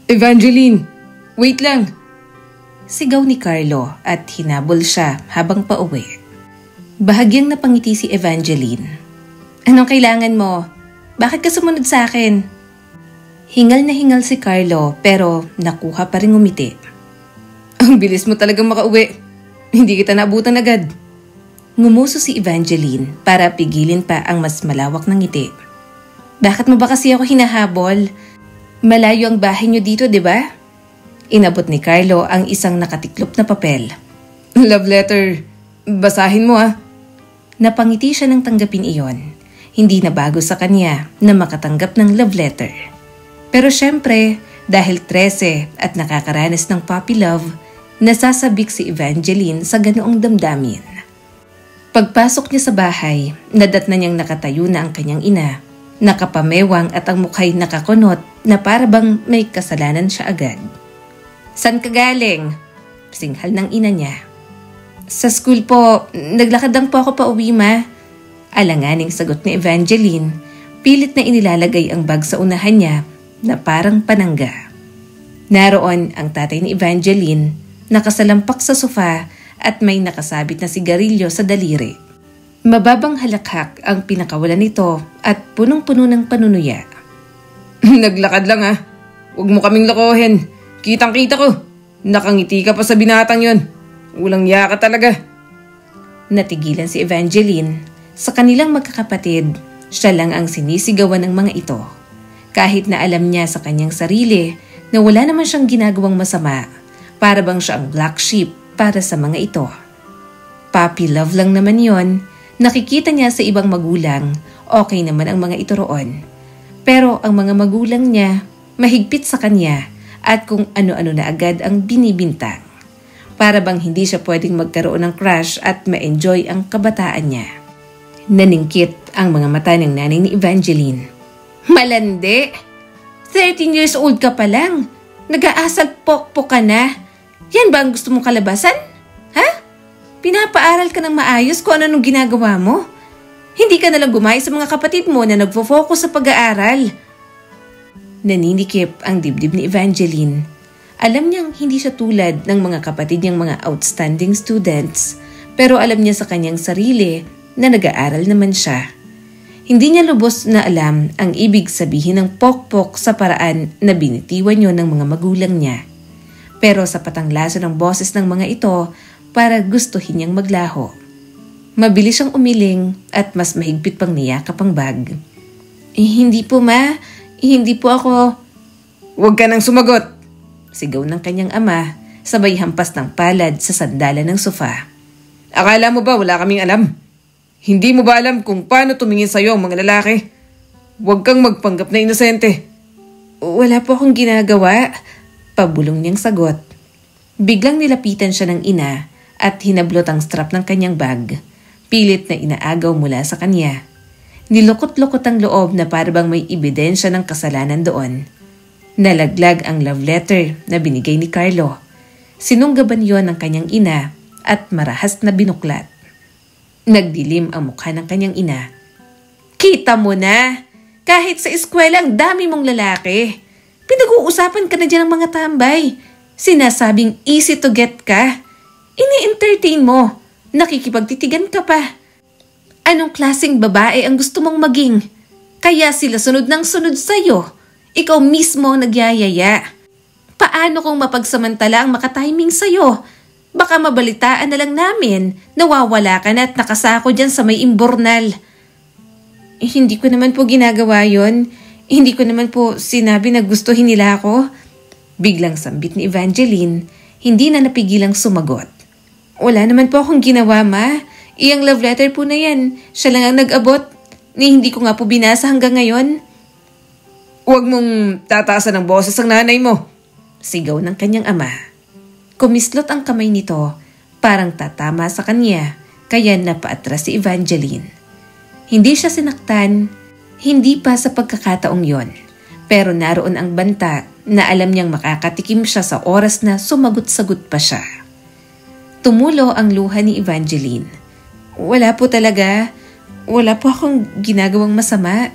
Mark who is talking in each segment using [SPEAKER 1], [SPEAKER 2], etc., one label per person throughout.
[SPEAKER 1] Evangeline, wait lang!
[SPEAKER 2] Sigaw ni Carlo at hinabol siya habang pauwi. Bahagyang napangiti si Evangeline. Anong kailangan mo? Bakit ka sumunod sa akin? Hingal na hingal si Carlo pero nakuha pa rin ngumiti.
[SPEAKER 1] Ang bilis mo talagang makauwi. Hindi kita naabutan agad.
[SPEAKER 2] Ngumuso si Evangeline para pigilin pa ang mas malawak ng ngiti. Bakit mo ba kasi ako hinahabol? Malayo ang bahay niyo dito, di ba? Inabot ni Carlo ang isang nakatiklop na papel.
[SPEAKER 1] Love letter. Basahin mo ah.
[SPEAKER 2] Napangiti siya nang tanggapin iyon. Hindi na bago sa kanya na makatanggap ng love letter. Pero syempre, dahil 13 at nakakaranas ng puppy love, nasasabik si Evangeline sa ganoong damdamin. Pagpasok niya sa bahay, nadatna niyang nakatayo na ang kanyang ina. Nakapamewang at ang mukha'y nakakunot na parabang may kasalanan siya agad. San ka galing? Singhal ng ina niya. Sa school po, naglakad lang po ako pa uwi ma. Alanganing sagot ni Evangeline, pilit na inilalagay ang bag sa unahan niya na parang panangga. Naroon ang tatay ni Evangeline, nakasalampak sa sofa at may nakasabit na sigarilyo sa daliri. Mababang halakhak ang pinakawalan nito at punong-puno ng panunuya.
[SPEAKER 1] Naglakad lang ah. Huwag mo kaming lokohin. Kitang-kita ko. Nakangiti ka pa sa binatang yon. Walang iya ka talaga.
[SPEAKER 2] Natigilan si Evangeline. Sa kanilang magkakapatid, siya lang ang sinisigawan ng mga ito. Kahit na alam niya sa kanyang sarili na wala naman siyang ginagawang masama, para bang siya ang black sheep para sa mga ito. Puppy love lang naman yon. Nakikita niya sa ibang magulang, okay naman ang mga ito roon. Pero ang mga magulang niya, mahigpit sa kanya at kung ano-ano na agad ang binibintang. Para bang hindi siya pwedeng magkaroon ng crush at ma-enjoy ang kabataan niya. Naningkit ang mga mata ng nanay ni Evangeline. Malandi! 13 years old ka pa lang. Nag-aasal pokpok ka na. Yan ba ang gusto mong kalabasan? Ha? Pinapaaral ka ng maayos kung ano nung ginagawa mo? Hindi ka nalang gumaya sa mga kapatid mo na nagfo-focus sa pag-aaral. Naninikip ang dibdib ni Evangeline. Alam niyang hindi siya tulad ng mga kapatid niyang mga outstanding students, pero alam niya sa kanyang sarili na nag-aaral naman siya. Hindi niya lubos na alam ang ibig sabihin ng pokpok sa paraan na binitiwan niyo ng mga magulang niya. Pero sapat ang laso ng boses ng mga ito para gustuhin niyang maglaho. Mabilis siyang umiling at mas mahigpit pang niyakap ang bag. Hindi po ma, hindi po ako.
[SPEAKER 1] Huwag ka nang sumagot!
[SPEAKER 2] Sigaw ng kanyang ama, sabay hampas ng palad sa sandalan ng sofa.
[SPEAKER 1] Akala mo ba wala kaming alam? Hindi mo ba alam kung paano tumingin sa'yo ang mga lalaki? Huwag kang magpanggap na inosente.
[SPEAKER 2] Wala po akong ginagawa, pabulong niyang sagot. Biglang nilapitan siya ng ina at hinablot ang strap ng kanyang bag. Pilit na inaagaw mula sa kanya. Nilukot-lukot ang loob na parabang may ebidensya ng kasalanan doon. Nalaglag ang love letter na binigay ni Carlo. Sinunggaban yon ng kanyang ina at marahas na binuklat. Nagdilim ang mukha ng kanyang ina. Kita mo na! Kahit sa eskwela ang dami mong lalaki. Pinag-uusapan ka na dyan ng mga tambay. Sinasabing easy to get ka. Ini-entertain mo. Nakikipagtitigan ka pa. Anong klaseng babae ang gusto mong maging? Kaya sila sunod ng sunod sa'yo. Ikaw mismo ang nagyayaya. Paano kung mapagsamantala ang makatiming sa'yo? Baka mabalitaan na lang namin. Nawawala ka na at nakasako dyan sa may imbornal. Hindi ko naman po ginagawa yon. Hindi ko naman po sinabi na gustuhin nila ako. Biglang sambit ni Evangeline, hindi na napigilang sumagot. Wala naman po akong ginawa, ma. Iyang love letter po na yan. Siya lang ang nag-abot. Hindi ko nga po binasa hanggang ngayon.
[SPEAKER 1] Huwag mong tataasan ng boses ang nanay mo.
[SPEAKER 2] Sigaw ng kanyang ama. Kumislot ang kamay nito, parang tatama sa kanya, kaya napaatras si Evangeline. Hindi siya sinaktan, hindi pa sa pagkakataong yon. Pero naroon ang banta na alam niyang makakatikim siya sa oras na sumagot-sagot pa siya. Tumulo ang luha ni Evangeline. Wala po talaga. Wala po akong ginagawang masama.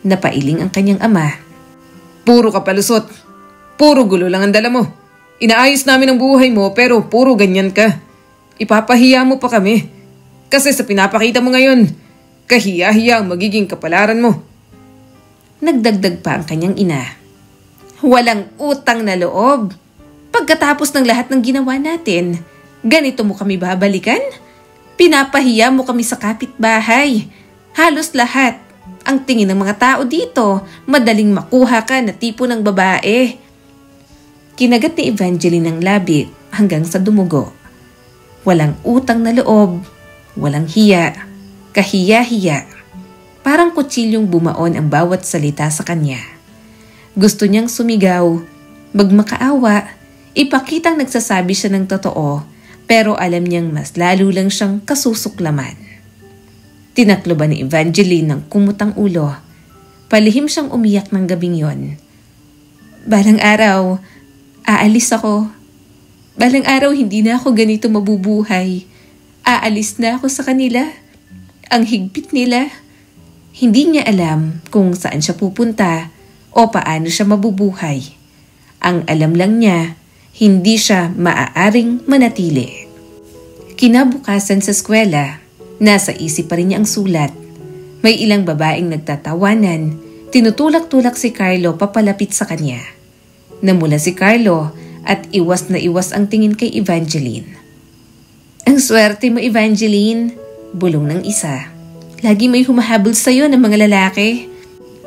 [SPEAKER 2] Napailing ang kanyang ama.
[SPEAKER 1] Puro ka palusot. Puro gulo lang ang dala mo. Inaayos namin ang buhay mo pero puro ganyan ka. Ipapahiya mo pa kami. Kasi sa pinapakita mo ngayon, kahiya-hiya ang magiging kapalaran mo.
[SPEAKER 2] Nagdagdag pa ang kanyang ina. Walang utang na loob. Pagkatapos ng lahat ng ginawa natin, ganito mo kami babalikan? Pinapahiya mo kami sa kapitbahay. Halos lahat. Ang tingin ng mga tao dito, madaling makuha ka na tipo ng babae. Kinagat ni Evangeline ang labi hanggang sa dumugo. Walang utang na loob, walang hiya, kahiya-hiya. Parang kutsilyong bumaon ang bawat salita sa kanya. Gusto niyang sumigaw, magmakaawa, ipakitang nagsasabi siya ng totoo, pero alam niyang mas lalo lang siyang kasusuklaman. Tinakloban ni Evangeline ng kumutang ulo. Palihim siyang umiyak ng gabing yon. Balang araw, aalis ako. Balang araw hindi na ako ganito mabubuhay. Aalis na ako sa kanila. Ang higpit nila. Hindi niya alam kung saan siya pupunta o paano siya mabubuhay. Ang alam lang niya, hindi siya maaaring manatili. Kinabukasan sa eskwela, nasa isip pa rin niya ang sulat. May ilang babaeng nagtatawanan, tinutulak-tulak si Carlo papalapit sa kanya. Namula si Carlo at iwas na iwas ang tingin kay Evangeline. Ang swerte mo, Evangeline, bulong ng isa. Lagi may humahabol sa'yo ng mga lalaki.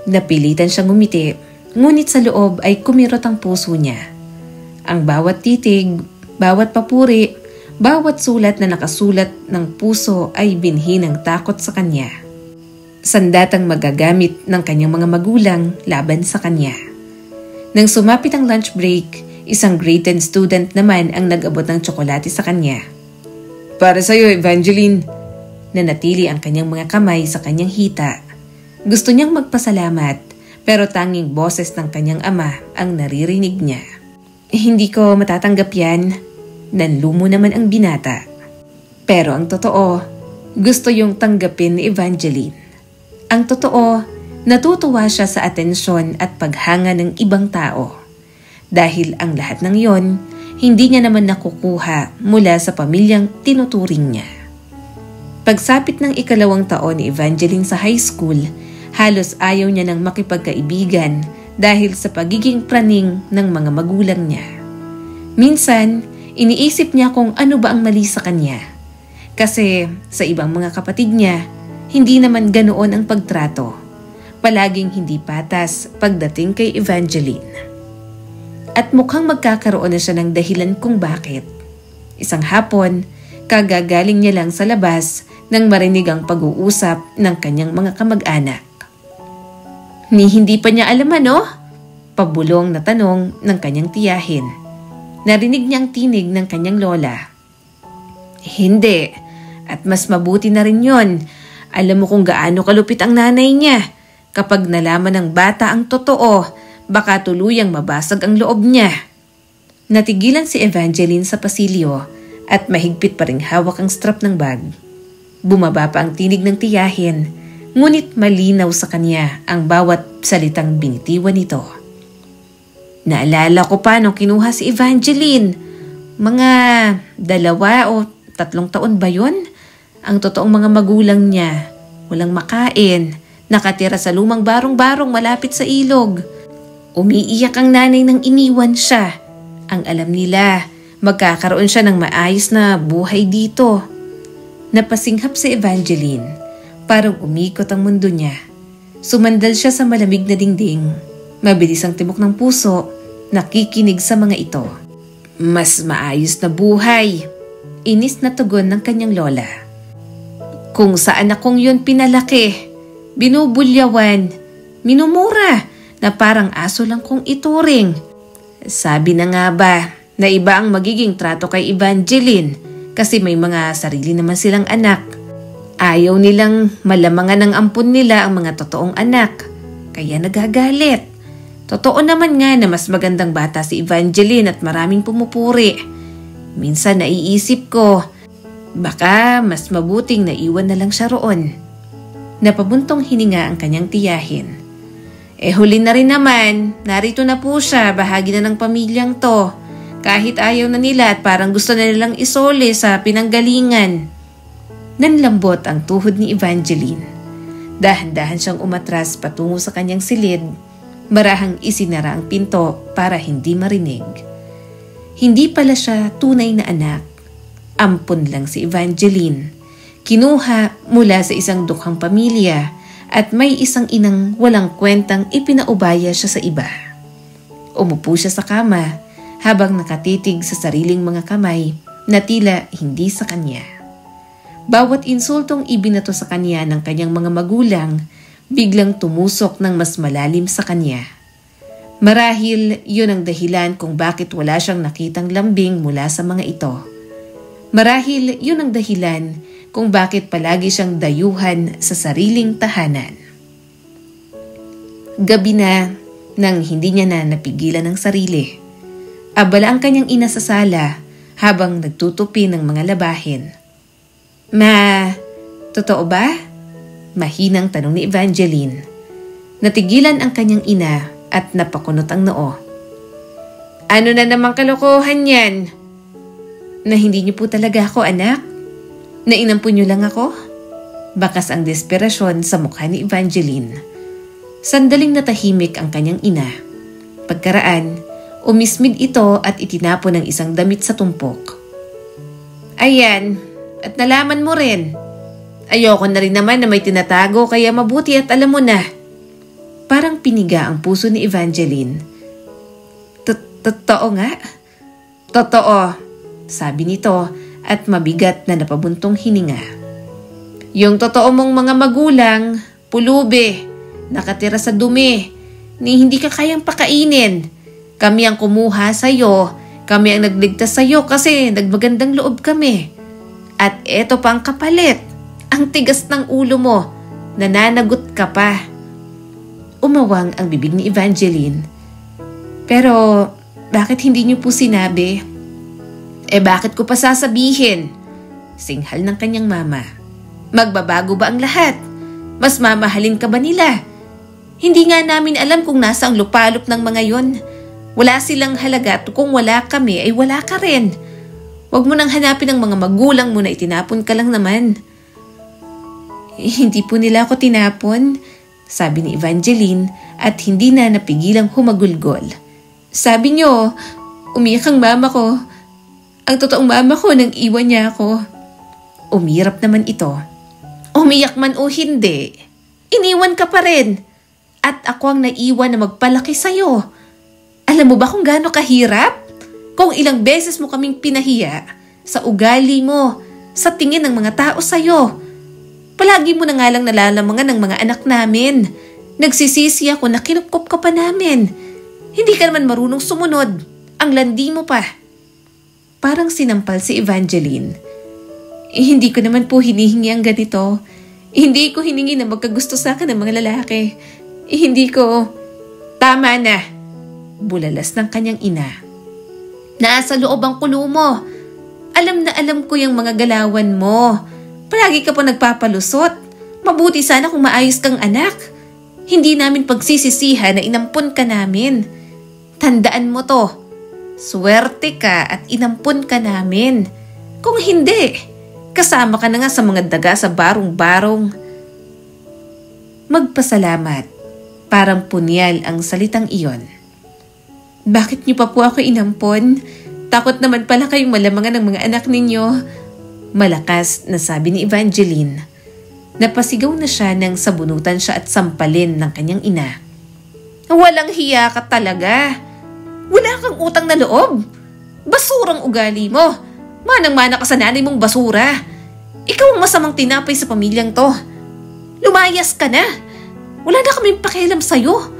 [SPEAKER 2] Napilitan siyang ngumiti, ngunit sa loob ay kumirot ang puso niya. Ang bawat titig, bawat papuri, bawat sulat na nakasulat ng puso ay binhi ng takot sa kanya. Sandatang magagamit ng kanyang mga magulang laban sa kanya. Nang sumapit ang lunch break, isang grade 10 student naman ang nag-abot ng tsokolate sa kanya.
[SPEAKER 1] Para sa'yo, Evangeline.
[SPEAKER 2] Nanatili ang kanyang mga kamay sa kanyang hita. Gusto niyang magpasalamat, pero tanging boses ng kanyang ama ang naririnig niya. Hindi ko matatanggap yan. Nanlumo naman ang binata. Pero ang totoo, gusto yung tanggapin ni Evangeline. Ang totoo, natutuwa siya sa atensyon at paghanga ng ibang tao. Dahil ang lahat ng yon, hindi niya naman nakukuha mula sa pamilyang tinuturing niya. Pagsapit ng 2 taon ni Evangeline sa high school, halos ayaw niya ng makipagkaibigan dahil sa pagiging praning ng mga magulang niya. Minsan, iniisip niya kung ano ba ang mali sa kanya. Kasi sa ibang mga kapatid niya, hindi naman ganoon ang pagtrato. Palaging hindi patas pagdating kay Evangeline. At mukhang magkakaroon na siya ng dahilan kung bakit. Isang hapon, kagagaling niya lang sa labas nang marinig ang pag-uusap ng kanyang mga kamag-anak. Ni hindi pa niya alam ano? Pabulong na tanong ng kanyang tiyahin. Narinig niyang tinig ng kanyang lola. Hindi, at mas mabuti na rin yon. Alam mo kung gaano kalupit ang nanay niya. Kapag nalaman ng bata ang totoo, baka tuluyang mabasag ang loob niya. Natigilan si Evangeline sa pasilyo at mahigpit pa ring hawak ang strap ng bag. Bumaba pa ang tinig ng tiyahin, ngunit malinaw sa kanya ang bawat salitang binitiwan nito. Naalala ko pa nung kinuha si Evangeline. Mga 2 o 3 taon ba yun? Ang totoong mga magulang niya, walang makain, nakatira sa lumang barong-barong malapit sa ilog. Umiiyak ang nanay nang iniwan siya. Ang alam nila, magkakaroon siya ng maayos na buhay dito. Napasinghap si Evangeline. Parang umikot ang mundo niya. Sumandal siya sa malamig na dingding. Mabilis ang tibok ng puso, nakikinig sa mga ito. Mas maayos na buhay. Inis na tugon ng kanyang lola. Kung saan akong yun pinalaki, binubulyawan, minumura, na parang aso lang kong ituring. Sabi na nga ba na iba ang magiging trato kay Evangeline kasi may mga sarili naman silang anak. Ayaw nilang malamangan ng ampun nila ang mga totoong anak, kaya nagagalit. Totoo naman nga na mas magandang bata si Evangeline at maraming pumupuri. Minsan naiisip ko, baka mas mabuting naiwan na lang siya roon. Napabuntong hininga ang kanyang tiyahin. Huli na rin naman. Narito na po siya, bahagi na ng pamilyang to. Kahit ayaw na nila at parang gusto na nilang isole sa pinanggalingan. Nanlambot ang tuhod ni Evangeline. Dahan-dahan siyang umatras patungo sa kanyang silid. Marahang isinara ang pinto para hindi marinig. Hindi pala siya tunay na anak. Ampon lang si Evangeline. Kinuha mula sa isang dukhang pamilya at may isang inang walang kwentang ipinaubaya siya sa iba. Umupo siya sa kama habang nakatitig sa sariling mga kamay na tila hindi sa kanya. Bawat insultong ibinato sa kanya ng kanyang mga magulang biglang tumusok ng mas malalim sa kanya. Marahil yun ang dahilan kung bakit wala siyang nakitang lambing mula sa mga ito. Marahil yun ang dahilan kung bakit palagi siyang dayuhan sa sariling tahanan. Gabi na nang hindi niya na napigilan ang sarili. Abala ang kanyang ina sa sala habang nagtutupi ng mga labahin. Ma, totoo ba? Mahinang tanong ni Evangeline. Natigilan ang kanyang ina at napakunot ang noo. Ano na namang kalokohan yan? Na hindi niyo po talaga ako anak? Nainampun niyo lang ako? Bakas ang desperasyon sa mukha ni Evangeline. Sandaling natahimik ang kanyang ina. Pagkaraan, umismid ito at itinapon ng isang damit sa tumpok. Ayan, at nalaman mo rin. Ayoko na rin naman na may tinatago kaya mabuti at alam mo na. Parang piniga ang puso ni Evangeline. Totoo nga? Totoo, sabi nito at mabigat na napabuntong hininga. Yung totoo mong mga magulang, pulubi, nakatira sa dumi, ni hindi ka kayang pakainin. Kami ang kumuha sa'yo, kami ang nagligtas sa'yo kasi nagmagandang loob kami. At eto pa ang kapalit, ang tigas ng ulo mo, nananagot ka pa. Umawang ang bibig ni Evangeline. Pero bakit hindi niyo po sinabi? Bakit ko pa sasabihin? Singhal ng kanyang mama. Magbabago ba ang lahat? Mas mamahalin ka ba nila? Hindi nga namin alam kung nasa ang lupalop ng mga yon. Wala silang halaga at kung wala kami ay wala ka rin. Huwag mo nang hanapin ang mga magulang mo na itinapon ka lang naman. Hindi po nila ako tinapon, sabi ni Evangeline at hindi na napigilang humagulgol. Sabi niyo, umiyak ang mama ko. Ang totoong mama ko nang iwan niya ako. Umirap naman ito. Umiyak man o hindi, iniwan ka pa rin. At ako ang naiwan na magpalaki sa'yo. Alam mo ba kung gaano kahirap? Kung ilang beses mo kaming pinahiya sa ugali mo, sa tingin ng mga tao sa'yo. Palagi mo na nga lang nalalamangan ng mga anak namin. Nagsisisi ako na kinupkop ka pa namin. Hindi ka naman marunong sumunod. Ang landi mo pa. Parang sinampal si Evangeline. Hindi ko naman po hinihingi ang ganito. Hindi ko hiningi na magkagusto sa akin ng mga lalaki. Hindi ko... Tama na. Bulalas ng kanyang ina. Nasa loob ang kulo mo. Alam na alam ko yung mga galawan mo. Palagi ka pa nagpapalusot. Mabuti sana kung maayos kang anak. Hindi namin pagsisisihan na inampun ka namin. Tandaan mo to. Swerte ka at inampun ka namin. Kung hindi, kasama ka na nga sa mga daga sa barong-barong. Magpasalamat. Parang punyal ang salitang iyon. Bakit niyo pa po ako inampon? Takot naman pala kayong malamangan ng mga anak ninyo. Malakas na sabi ni Evangeline. Napasigaw na siya nang sabunutan siya at sampalin ng kanyang ina. Walang hiya ka talaga. Wala kang utang na loob. Basurang ugali mo. Manang-mana ka sa nanay mong basura. Ikaw ang masamang tinapay sa pamilyang to. Lumayas ka na. Wala na kaming pakialam sa'yo.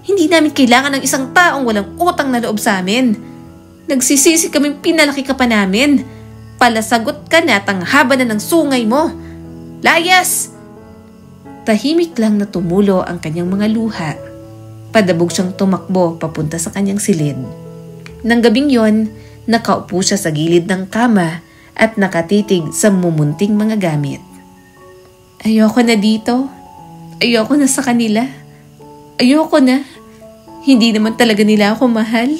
[SPEAKER 2] Hindi namin kailangan ng isang taong walang utang na loob sa amin. Nagsisisi kaming pinalaki ka pa namin. Palasagot ka na at ang haba na ng sungay mo. Layas! Tahimik lang na tumulo ang kanyang mga luha. Padabog siyang tumakbo papunta sa kanyang silid. Nang gabing yon, nakaupo siya sa gilid ng kama at nakatitig sa mumunting mga gamit. Ayoko na dito. Ayoko na sa kanila. Ayoko na. Hindi naman talaga nila ako mahal.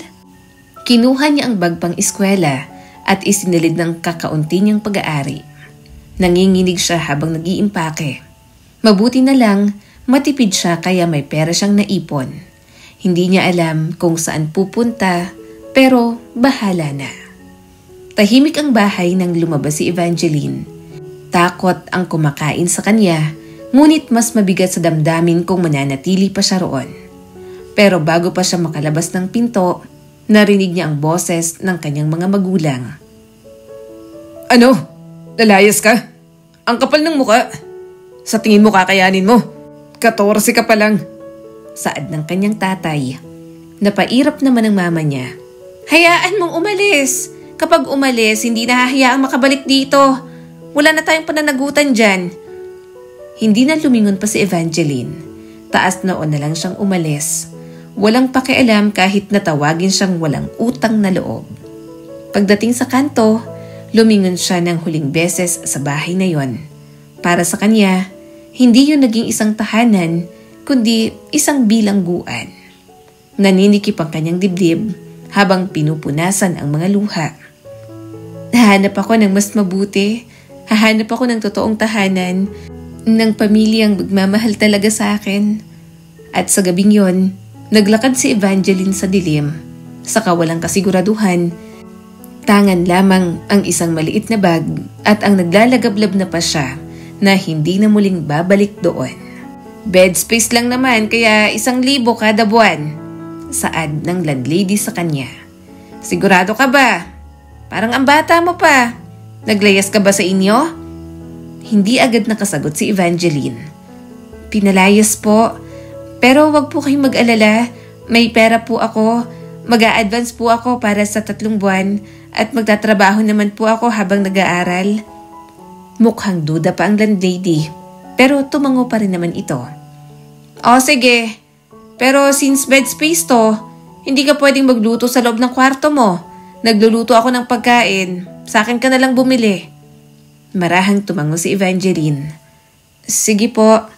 [SPEAKER 2] Kinuha niya ang bag pang eskwela at isinilid ng kakaunti niyang pag-aari. Nanginginig siya habang nag-iimpake. Mabuti na lang, matipid siya kaya may pera siyang naipon. Hindi niya alam kung saan pupunta, pero bahala na. Tahimik ang bahay nang lumabas si Evangeline. Takot ang kumakain sa kanya, ngunit mas mabigat sa damdamin kung mananatili pa siya roon. Pero bago pa siya makalabas ng pinto, narinig niya ang boses ng kanyang mga magulang.
[SPEAKER 1] Ano? Lalayas ka? Ang kapal ng muka. Sa tingin mo kakayanin mo? 14 ka pa lang.
[SPEAKER 2] Saad ng kanyang tatay. Napairap naman ang mama niya. Hayaan mong umalis. Kapag umalis, hindi nahahayaang makabalik dito. Wala na tayong pananagutan dyan. Hindi na lumingon pa si Evangeline. Taas noon na lang siyang umalis. Walang pakialam kahit natawagin siyang walang utang na loob. Pagdating sa kanto, lumingon siya ng huling beses sa bahay na yon. Para sa kanya, hindi yun naging isang tahanan, kundi isang bilangguan. Naninikip ang kanyang dibdib habang pinupunasan ang mga luha. Hahanap ako ng mas mabuti. Hahanap ako ng totoong tahanan, ng pamilyang magmamahal talaga sa akin. At sa gabing yon, naglakad si Evangeline sa dilim. Sa kawalang kasiguraduhan, tangan lamang ang isang maliit na bag at ang naglalagablab na pa siya na hindi na muling babalik doon. Bed space lang naman kaya 1,000 kada buwan. Saad ng landlady sa kanya. Sigurado ka ba? Parang ang bata mo pa. Naglayas ka ba sa inyo? Hindi agad nakasagot si Evangeline. Pinalayas po. Pero wag po kayong mag-alala. May pera po ako. Mag-a-advance po ako para sa 3 buwan at magtatrabaho naman po ako habang nag-aaral. Mukhang duda pa ang landlady. Pero tumango pa rin naman ito. O sige. Pero since bed space to, hindi ka pwedeng magluto sa loob ng kwarto mo. Nagluluto ako ng pagkain. Sa akin ka na lang bumili. Marahang tumango si Evangeline. Sige po.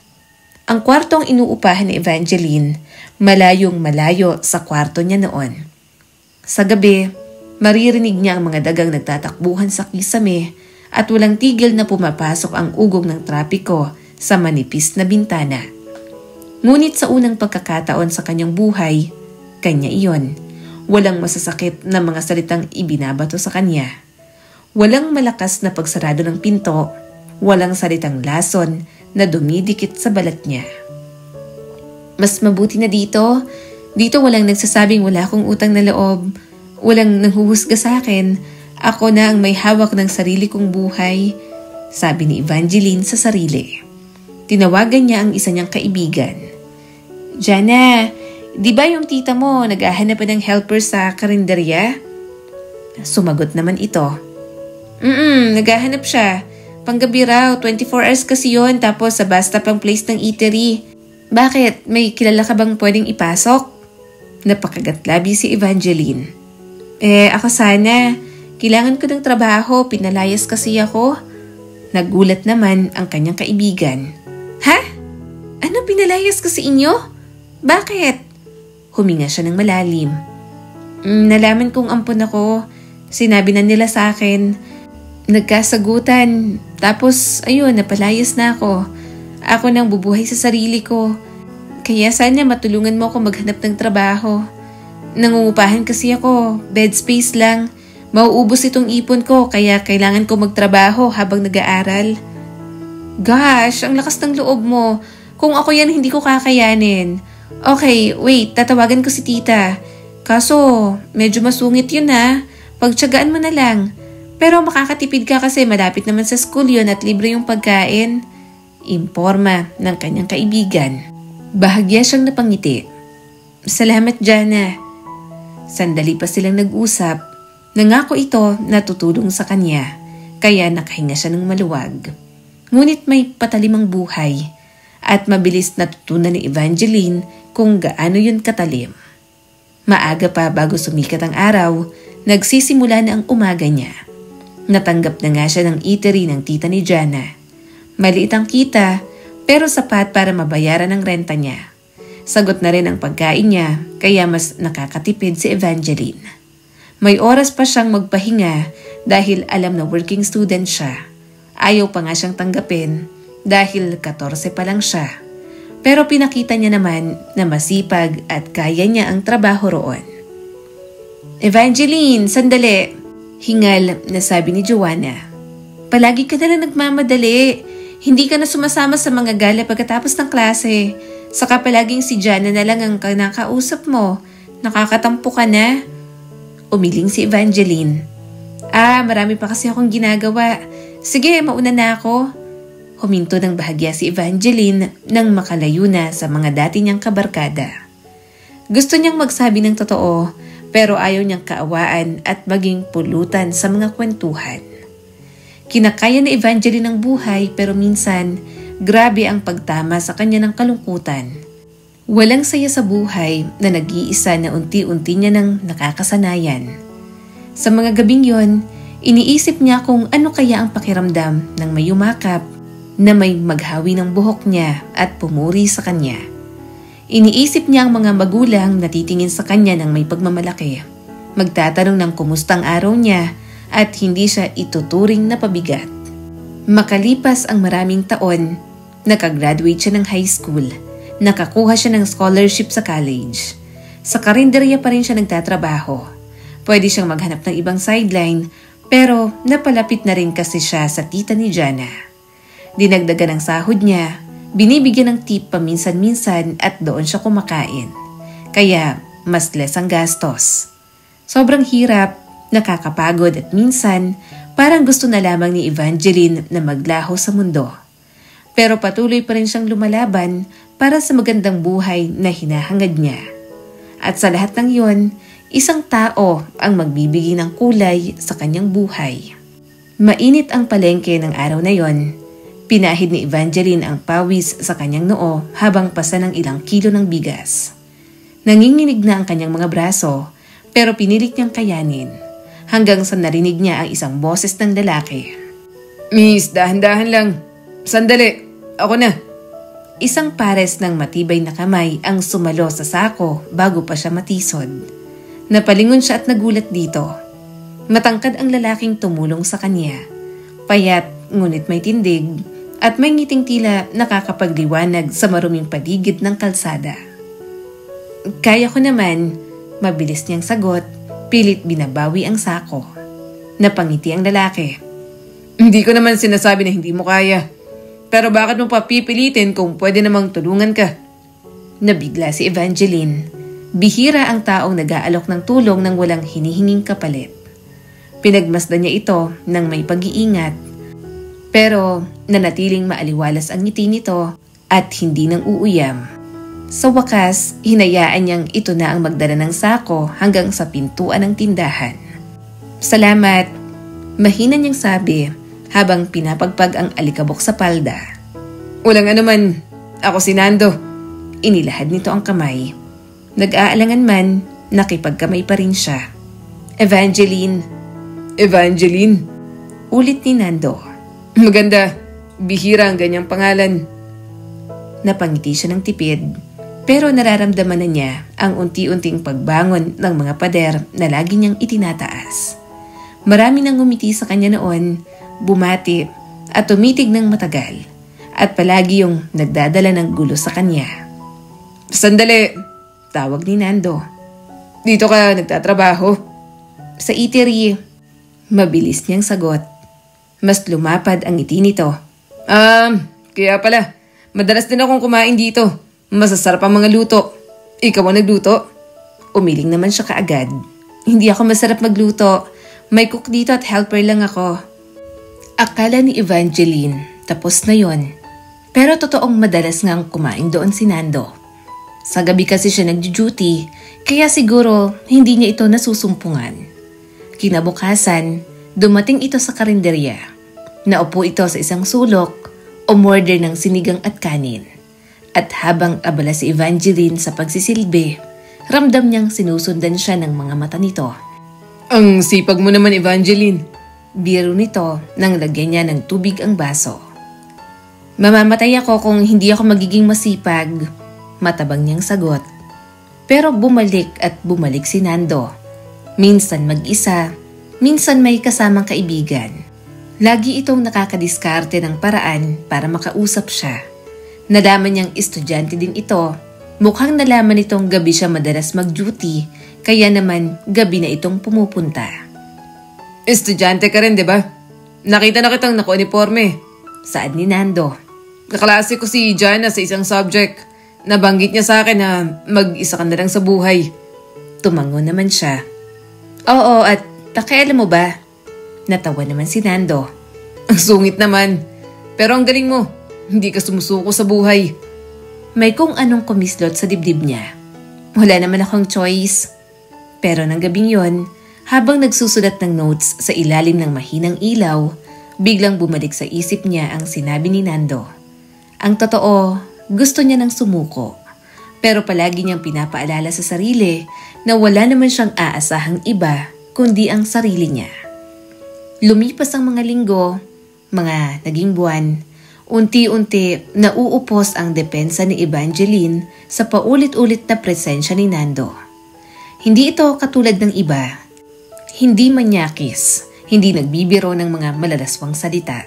[SPEAKER 2] Ang kwartong inuupahan ni Evangeline, malayong malayo sa kwarto niya noon. Sa gabi, maririnig niya ang mga dagang nagtatakbuhan sa kisame at walang tigil na pumapasok ang ugong ng trapiko sa manipis na bintana. Ngunit sa unang pagkakataon sa kanyang buhay, kanya iyon. Walang masasakit na mga salitang ibinabato sa kanya. Walang malakas na pagsarado ng pinto, walang salitang lason na dumidikit sa balat niya. Mas mabuti na dito. Dito walang nagsasabing wala akong utang na loob. Walang nanghuhusga sa akin. Ako na ang may hawak ng sarili kong buhay, sabi ni Evangeline sa sarili. Tinawagan niya ang isa niyang kaibigan. Jana, di ba yung tita mo naghahanap ng helper sa karinderya? Sumagot naman ito. Naghahanap siya. Panggabi raw, 24 hours kasi yun, tapos sa basta pang place ng eatery. Bakit? May kilala ka bang pwedeng ipasok? Napakagatlabi si Evangeline. Ako sana. Kailangan ko ng trabaho, pinalayas kasi ako. Nagulat naman ang kanyang kaibigan. Ha? Ano pinalayas ka sa inyo? Bakit? Huminga siya ng malalim. Nalaman kong ampun ako. Sinabi na nila sa akin. Nagkasagutan. Tapos, ayun, napalayas na ako. Ako nang bubuhay sa sarili ko. Kaya sana matulungan mo ako maghanap ng trabaho. Nangungupahan kasi ako. Bed space lang. Mauubos itong ipon ko kaya kailangan ko magtrabaho habang nag-aaral. Gosh, ang lakas ng loob mo. Kung ako yan, hindi ko kakayanin. Okay, wait, tatawagan ko si tita. Kaso, medyo masungit yun ha. Pagtiyagaan mo na lang. Pero makakatipid ka kasi malapit naman sa school yun at libre yung pagkain. Imporma ng kanyang kaibigan. Bahagya siyang napangiti. Salamat, Jana. Sandali pa silang nag-usap. Nangako ito na tutulong sa kanya. Kaya nakahinga siya ng maluwag. Ngunit may patalimang buhay. At mabilis natutunan ni Evangeline kung gaano yun katalim. Maaga pa bago sumikat ang araw, nagsisimula na ang umaga niya. Natanggap na nga siya ng eatery ng tita ni Jana. Maliit ang kita, pero sapat para mabayaran ang renta niya. Sagot na rin ang pagkain niya, kaya mas nakakatipid si Evangeline. May oras pa siyang magpahinga dahil alam na working student siya. Ayaw pa nga siyang tanggapin dahil 14 pa lang siya. Pero pinakita niya naman na masipag at kaya niya ang trabaho roon. Evangeline, sandali! Hingal na sabi ni Joanna. Palagi ka na lang nagmamadali. Hindi ka na sumasama sa mga gala pagkatapos ng klase. Saka palaging si Jana na lang ang kinakausap mo. Nakakatampo ka na. Umiling si Evangeline. Marami pa kasi akong ginagawa. Sige, mauna na ako. Huminto ng bahagya si Evangeline nang makalayo na sa mga dati niyang kabarkada. Gusto niyang magsabi ng totoo pero ayaw niyang kaawaan at maging pulutan sa mga kwentuhan. Kinakaya ni Evangeline ang buhay pero minsan grabe ang pagtama sa kanya ng kalungkutan. Walang saya sa buhay na nag-iisa na unti-unti niya nang nakakasanayan. Sa mga gabing yon, iniisip niya kung ano kaya ang pakiramdam ng may yumakap na may maghawi ng buhok niya at pumuri sa kanya. Iniisip niya ang mga magulang na titingin sa kanya ng may pagmamalaki, magtatanong ng kumusta ang araw niya at hindi siya ituturing na pabigat. Makalipas ang maraming taon, nakagraduate siya ng high school, nakakuha siya ng scholarship sa college. Sa karinderya pa rin siya nagtatrabaho. Pwede siyang maghanap ng ibang sideline pero napalapit na rin kasi siya sa tita ni Jana. Dinagdagan ang sahod niya, binibigyan ng tip paminsan-minsan at doon siya kumakain. Kaya mas less ang gastos. Sobrang hirap, nakakapagod at minsan parang gusto na lamang ni Evangeline na maglaho sa mundo. Pero patuloy pa rin siyang lumalaban para sa magandang buhay na hinahangad niya. At sa lahat ng yon, isang tao ang magbibigay ng kulay sa kanyang buhay. Mainit ang palengke ng araw na yon. Pinahid ni Evangeline ang pawis sa kanyang noo habang pasa ng ilang kilo ng bigas. Nanginginig na ang kanyang mga braso pero pinilit niyang kayanin hanggang sa narinig niya ang isang boses ng lalaki.
[SPEAKER 1] Miss, dahan-dahan lang. Sandali, ako na.
[SPEAKER 2] Isang pares ng matibay na kamay ang sumalo sa sako bago pa siya matisod. Napalingon siya at nagulat dito. Matangkad ang lalaking tumulong sa kanya. Payat ngunit may tindig at may ngiting tila nakakapagliwanag sa maruming paligid ng kalsada. Kaya ko naman, mabilis niyang sagot, pilit binabawi ang sako. Napangiti ang lalaki.
[SPEAKER 1] Hindi ko naman sinasabi na hindi mo kaya. Pero bakit mo pa pipilitin kung pwede namang tulungan ka?
[SPEAKER 2] Nabigla si Evangeline. Bihira ang taong nag-aalok ng tulong nang walang hinihinging kapalit. Pinagmasdan niya ito ng may pag-iingat. Pero nanatiling maaliwalas ang ngiti nito at hindi nang uuyam. Sa wakas, hinayaan niyang ito na ang magdala ng sako hanggang sa pintuan ng tindahan. Salamat, mahina niyang sabi habang pinapagpag ang alikabok sa palda.
[SPEAKER 1] Walang anuman, ako si Nando.
[SPEAKER 2] Inilahad nito ang kamay. Nag-aalangan man, nakipagkamay pa rin siya. Evangeline.
[SPEAKER 1] Evangeline?
[SPEAKER 2] Ulit ni Nando.
[SPEAKER 1] Maganda, bihira ang ganyang pangalan.
[SPEAKER 2] Napangiti siya ng tipid, pero nararamdaman na niya ang unti-unting pagbangon ng mga pader na lagi niyang itinataas. Marami nang ngumiti sa kanya noon, bumati at tumitig ng matagal, at palagi yung nagdadala ng gulo sa kanya.
[SPEAKER 1] Sandali,
[SPEAKER 2] tawag ni Nando.
[SPEAKER 1] Dito ka nagtatrabaho?
[SPEAKER 2] Sa eatery, mabilis niyang sagot. Mas lumapad ang ngiti nito.
[SPEAKER 1] Kaya pala, madalas din akong kumain dito. Masasarap ang mga luto. Ikaw ang nagluto?
[SPEAKER 2] Umiling naman siya kaagad. Hindi ako masarap magluto. May cook dito at helper lang ako. Akala ni Evangeline, tapos na yon. Pero totoong madalas ngang kumain doon si Nando. Sa gabi kasi siya nag-duty, kaya siguro hindi niya ito nasusumpungan. Kinabukasan, dumating ito sa karinderya. Naupo ito sa isang sulok, umorder ng sinigang at kanin. At habang abala si Evangeline sa pagsisilbi, ramdam niyang sinusundan siya ng mga mata nito.
[SPEAKER 1] Ang sipag mo naman, Evangeline.
[SPEAKER 2] Biro nito nang lagyan niya ng tubig ang baso. Mamamatay ako kung hindi ako magiging masipag. Matabang niyang sagot. Pero bumalik at bumalik si Nando. Minsan mag-isa, minsan may kasamang kaibigan. Lagi itong nakakadiskarte ng paraan para makausap siya. Nalaman niyang estudyante din ito. Mukhang nalaman itong gabi siya madalas mag-duty, kaya naman gabi na itong pumupunta.
[SPEAKER 1] Estudyante ka rin, di ba? Nakita na kitang naka-uniforme.
[SPEAKER 2] Saad ni Nando.
[SPEAKER 1] Kaklase ko si Jana sa isang subject. Nabanggit niya sa akin na mag-isa ka na lang sa buhay.
[SPEAKER 2] Tumango naman siya. Oo, at pakialam mo ba? Natawa naman si Nando.
[SPEAKER 1] Ang sungit naman. Pero ang galing mo. Hindi ka sumusuko sa buhay.
[SPEAKER 2] May kung anong kumislot sa dibdib niya. Wala naman akong choice. Pero ng gabing yon, habang nagsusulat ng notes sa ilalim ng mahinang ilaw, biglang bumalik sa isip niya ang sinabi ni Nando. Ang totoo, gusto niya ng sumuko. Pero palagi niyang pinapaalala sa sarili na wala naman siyang aasahang iba kundi ang sarili niya. Lumipas ang mga linggo, mga naging buwan, unti-unti nauupos ang depensa ni Evangeline sa paulit-ulit na presensya ni Nando. Hindi ito katulad ng iba. Hindi manyakis, hindi nagbibiro ng mga malalaswang salita.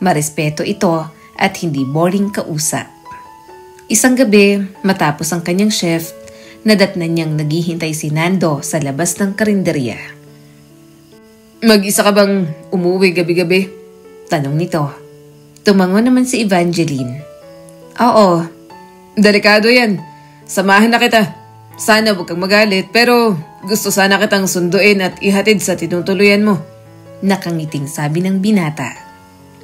[SPEAKER 2] Marespeto ito at hindi boring kausap. Isang gabi, matapos ang kanyang shift, nadatnan niyang naghihintay si Nando sa labas ng karinderya.
[SPEAKER 1] Mag-isa ka bang umuwi gabi-gabi?
[SPEAKER 2] Tanong nito. Tumango naman si Evangeline. Oo.
[SPEAKER 1] Delikado yan. Samahan na kita. Sana huwag kang magalit pero gusto sana kitang sunduin at ihatid sa tinutuluyan mo.
[SPEAKER 2] Nakangiting sabi ng binata.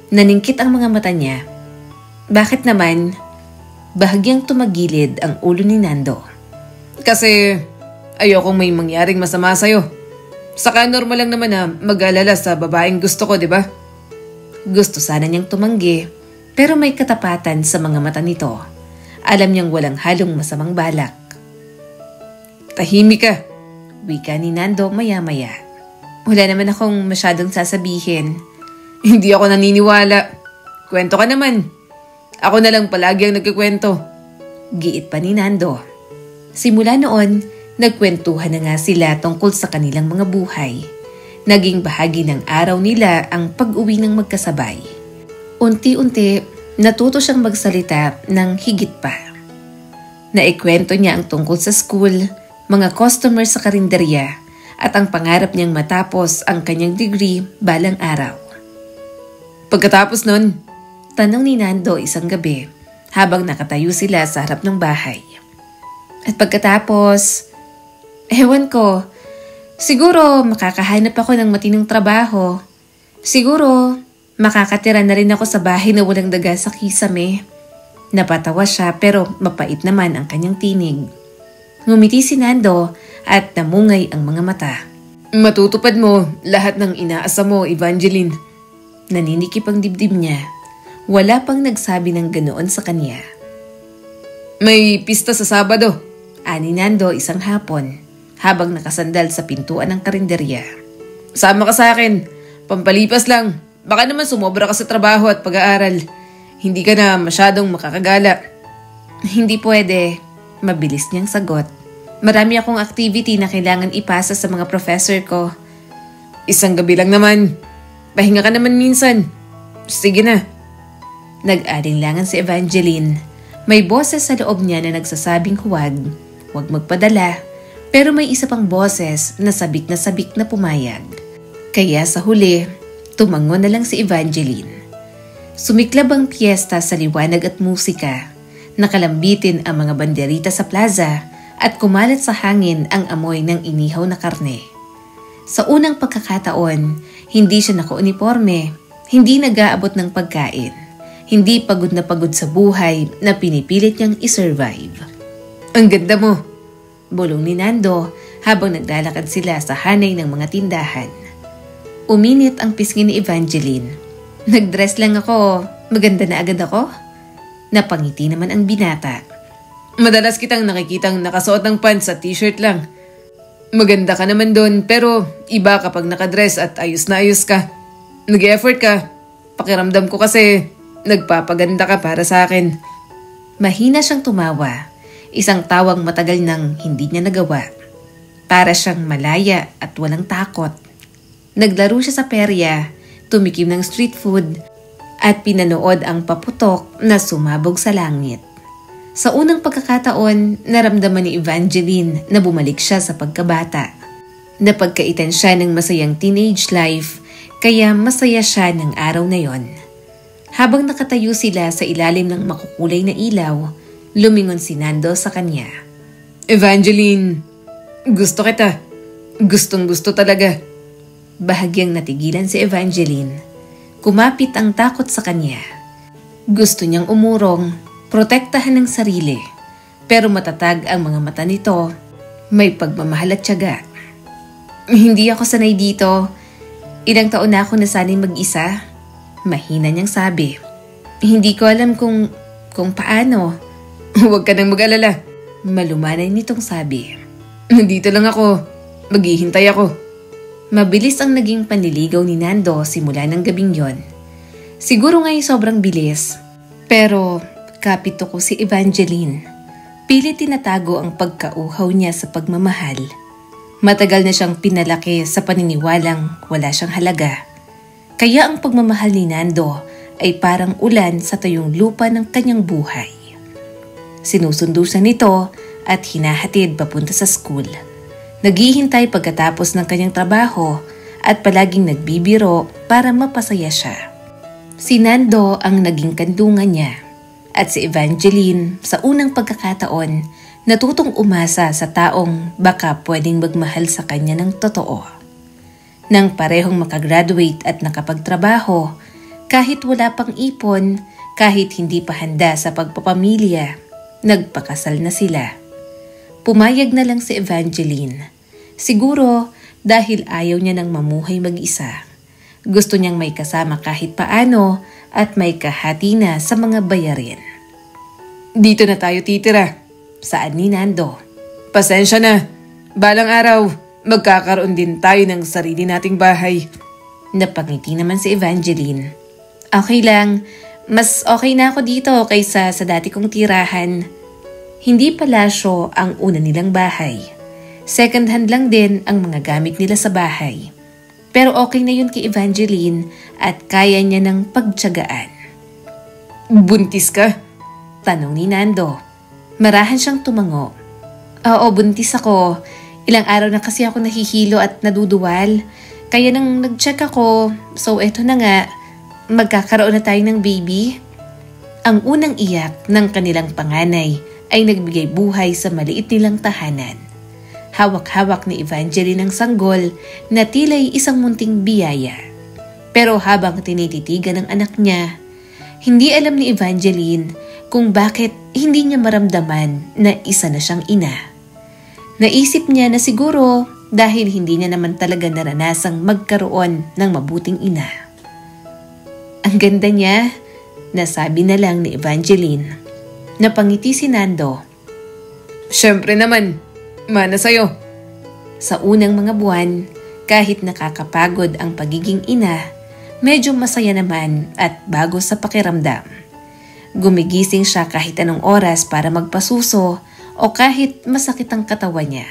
[SPEAKER 2] Naningkit ang mga mata niya. Bakit naman? Bahagyang tumagilid ang ulo ni Nando.
[SPEAKER 1] Kasi ayokong may mangyaring masama sa'yo. Saka normal lang naman na mag-alala sa babaeng gusto ko, di ba?
[SPEAKER 2] Gusto sana niyang tumanggi, pero may katapatan sa mga mata nito. Alam niyang walang halong masamang balak.
[SPEAKER 1] Tahimik ka,
[SPEAKER 2] wika ni Nando maya-maya. Wala naman akong masyadong sasabihin.
[SPEAKER 1] Hindi ako naniniwala. Kwento ka naman. Ako na lang palagi ang nagkikwento.
[SPEAKER 2] Giit pa ni Nando. Simula noon, nagkwentuhan na nga sila tungkol sa kanilang mga buhay. Naging bahagi ng araw nila ang pag-uwi ng magkasabay. Unti-unti, natuto siyang magsalita ng higit pa. Naikwento niya ang tungkol sa school, mga customers sa karinderya, at ang pangarap niyang matapos ang kanyang degree balang araw.
[SPEAKER 1] Pagkatapos nun,
[SPEAKER 2] tanong ni Nando isang gabi habang nakatayo sila sa harap ng bahay. At pagkatapos, ewan ko, siguro makakahanap ako ng matinong trabaho. Siguro makakatira na rin ako sa bahay na walang daga sa kisame. Napatawa siya pero mapait naman ang kanyang tinig. Ngumiti si Nando at namungay ang mga mata.
[SPEAKER 1] Matutupad mo lahat ng inaasa mo, Evangeline.
[SPEAKER 2] Naninikip ang dibdib niya. Wala pang nagsabi ng ganoon sa kanya.
[SPEAKER 1] May pista sa Sabado,
[SPEAKER 2] ani Nando isang hapon habang nakasandal sa pintuan ng karinderya.
[SPEAKER 1] Sama ka sa akin. Pampalipas lang. Baka naman sumobra ka sa trabaho at pag-aaral. Hindi ka na masyadong makakagala.
[SPEAKER 2] Hindi pwede. Mabilis niyang sagot. Marami akong activity na kailangan ipasa sa mga professor ko.
[SPEAKER 1] Isang gabi lang naman. Pahinga ka naman minsan. Sige na.
[SPEAKER 2] Nag-alinlangan si Evangeline. May boses sa loob niya na nagsasabing huwag magpadala. Pero may isa pang boses na sabik na pumayag. Kaya sa huli, tumango na lang si Evangeline. Sumiklab ang piyesta sa liwanag at musika. Nakalambitin ang mga banderita sa plaza at kumalat sa hangin ang amoy ng inihaw na karne. Sa unang pagkakataon, hindi siya naka-uniforme, hindi nag-aabot ng pagkain, hindi pagod na pagod sa buhay na pinipilit niyang isurvive.
[SPEAKER 1] Ang ganda mo,
[SPEAKER 2] bulong ni Nando habang naglalakad sila sa hanay ng mga tindahan. Uminit ang pisngi ni Evangeline. Nag-dress lang ako, maganda na agad ako? Napangiti naman ang binata.
[SPEAKER 1] Madalas kitang nakikitang nakasuot ng pants at t-shirt lang. Maganda ka naman doon pero iba kapag nakadress at ayos na ayos ka. Nag-effort ka. Pakiramdam ko kasi nagpapaganda ka para sa akin.
[SPEAKER 2] Mahina siyang tumawa. Isang tawang matagal nang hindi niya nagawa. Para siyang malaya at walang takot. Naglaro siya sa perya, tumikim ng street food, at pinanood ang paputok na sumabog sa langit. Sa unang pagkakataon, naramdaman ni Evangeline na bumalik siya sa pagkabata. Napagkaitan siya ng masayang teenage life, kaya masaya siya ng araw na yon. Habang nakatayo sila sa ilalim ng makukulay na ilaw, lumingon si Nando sa kanya.
[SPEAKER 1] Evangeline, gusto kita. Gustong-gusto talaga.
[SPEAKER 2] Bahagyang natigilan si Evangeline. Kumapit ang takot sa kanya. Gusto niyang umurong, protektahan ng sarili. Pero matatag ang mga mata nito. May pagmamahal at tiyaga. Hindi ako sanay dito. Ilang taon na ako nasanay mag-isa. Mahina niyang sabi. Hindi ko alam kung paano.
[SPEAKER 1] Huwag ka nang mag-alala.
[SPEAKER 2] Malumanay nitong sabi.
[SPEAKER 1] Dito lang ako. Maghihintay ako.
[SPEAKER 2] Mabilis ang naging panliligaw ni Nando simula ng gabing yon. Siguro nga'y sobrang bilis. Pero kapito ko si Evangeline. Pilit tinatago ang pagkauhaw niya sa pagmamahal. Matagal na siyang pinalaki sa paniniwalang wala siyang halaga. Kaya ang pagmamahal ni Nando ay parang ulan sa tuyong lupa ng kanyang buhay. Sinusundo siya nito at hinahatid papunta sa school. Naghihintay pagkatapos ng kanyang trabaho at palaging nagbibiro para mapasaya siya. Si Nando ang naging kandungan niya at si Evangeline sa unang pagkakataon natutong umasa sa taong baka pwedeng magmahal sa kanya ng totoo. Nang parehong makagraduate at nakapagtrabaho, kahit wala pang ipon, kahit hindi pa handa sa pagpapamilya, nagpakasal na sila. Pumayag na lang si Evangeline. Siguro dahil ayaw niya nang mamuhay mag-isa. Gusto niyang may kasama kahit paano at may kahati na sa mga bayarin.
[SPEAKER 1] Dito na tayo titira.
[SPEAKER 2] Saan ni Nando?
[SPEAKER 1] Pasensya na. Balang araw, magkakaroon din tayo ng sarili nating bahay.
[SPEAKER 2] Napangiti naman si Evangeline. Okay lang. Mas okay na ako dito kaysa sa dati kong tirahan. Hindi palasyo ang una nilang bahay. Second hand lang din ang mga gamit nila sa bahay. Pero okay na yun kay Evangeline at kaya niya ng pagtiyagaan.
[SPEAKER 1] Buntis ka?
[SPEAKER 2] Tanong ni Nando. Marahan siyang tumango. Oo, buntis ako. Ilang araw na kasi ako nahihilo at naduduwal. Kaya nang nag-check ako, so eto na nga, magkakaroon na tayo ng baby. Ang unang iyak ng kanilang panganay ay nagbigay buhay sa maliit nilang tahanan. Hawak-hawak ni Evangeline ang sanggol na tila'y isang munting biyaya. Pero habang tinititigan ng anak niya, hindi alam ni Evangeline kung bakit hindi niya maramdaman na isa na siyang ina. Naisip niya na siguro dahil hindi niya naman talaga naranasang magkaroon ng mabuting ina. Ang ganda niya, nasabi na lang ni Evangeline. Napangiti si Nando.
[SPEAKER 1] Siyempre naman, mana sa'yo.
[SPEAKER 2] Sa unang mga buwan, kahit nakakapagod ang pagiging ina, medyo masaya naman at bago sa pakiramdam. Gumigising siya kahit anong oras para magpasuso o kahit masakit ang katawan niya.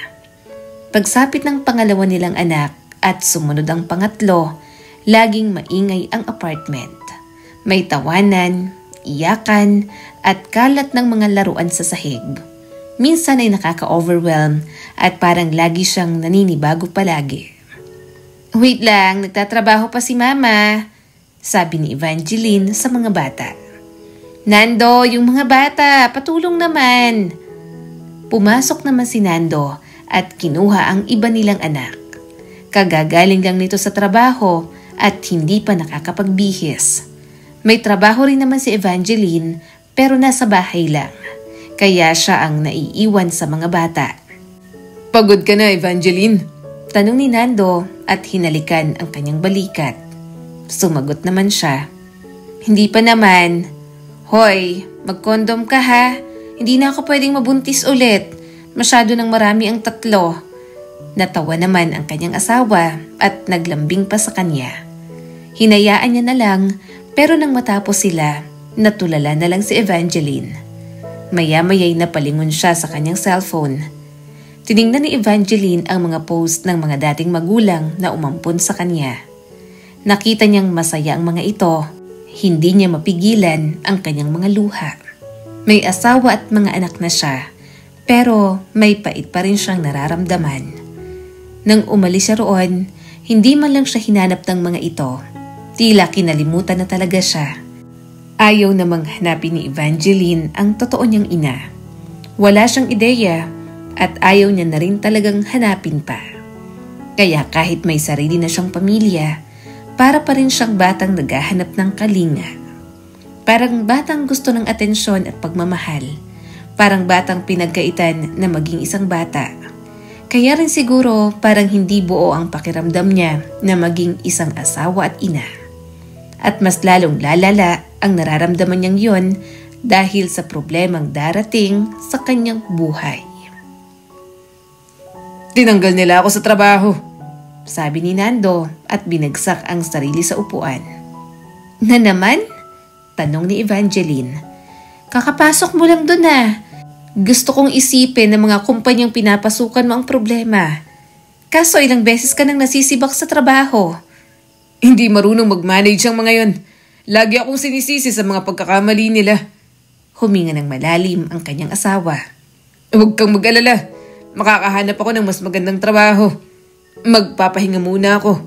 [SPEAKER 2] Pagsapit ng pangalawa nilang anak at sumunod ang pangatlo, laging maingay ang apartment. May tawanan, iyakan at kalat ng mga laruan sa sahig. Minsan ay nakaka-overwhelm at parang lagi siyang naninibago palagi. Wait lang, nagtatrabaho pa si Mama, sabi ni Evangeline sa mga bata. Nando, yung mga bata, patulong naman. Pumasok naman si Nando at kinuha ang iba nilang anak. Kagagaling lang nito sa trabaho at hindi pa nakakapagbihis. May trabaho rin naman si Evangeline pero nasa bahay lang. Kaya siya ang naiiwan sa mga bata.
[SPEAKER 1] Pagod ka na, Evangeline?
[SPEAKER 2] Tanong ni Nando at hinalikan ang kanyang balikat. Sumagot naman siya. Hindi pa naman. Hoy, mag-condom ka ha. Hindi na ako pwedeng mabuntis ulit. Masyado nang marami ang 3. Natawa naman ang kanyang asawa at naglambing pa sa kanya. Hinayaan niya na lang pero nang matapos sila, natulala na lang si Evangeline. Maya-maya'y napalingon siya sa kanyang cellphone. Tiningnan ni Evangeline ang mga post ng mga dating magulang na umampon sa kanya. Nakita niyang masaya ang mga ito. Hindi niya mapigilan ang kanyang mga luha. May asawa at mga anak na siya, pero may pait pa rin siyang nararamdaman. Nang umalis siya roon, hindi man lang siya hinanap ng mga ito. Tila kinalimutan na talaga siya. Ayaw namang hanapin ni Evangeline ang totoo niyang ina. Wala siyang ideya at ayaw niya na rin talagang hanapin pa. Kaya kahit may sarili na siyang pamilya, para pa rin siyang batang naghahanap ng kalinga. Parang batang gusto ng atensyon at pagmamahal. Parang batang pinagkaitan na maging isang bata. Kaya rin siguro parang hindi buo ang pakiramdam niya na maging isang asawa at ina. At mas lalong lalala ang nararamdaman niyang yon dahil sa problemang darating sa kanyang buhay.
[SPEAKER 1] Tinanggal nila ako sa trabaho,
[SPEAKER 2] sabi ni Nando at binagsak ang sarili sa upuan. Na naman? Tanong ni Evangeline. Kakapasok mo lang dun ah. Gusto kong isipin ng mga kumpanyang pinapasukan mo ang problema. Kaso ilang beses ka nang nasisibak sa trabaho.
[SPEAKER 1] Hindi marunong mag-manage ang mga yon. Lagi akong sinisisi sa mga pagkakamali nila.
[SPEAKER 2] Huminga ng malalim ang kanyang asawa.
[SPEAKER 1] Huwag kang mag-alala. Makakahanap ako ng mas magandang trabaho. Magpapahinga muna ako.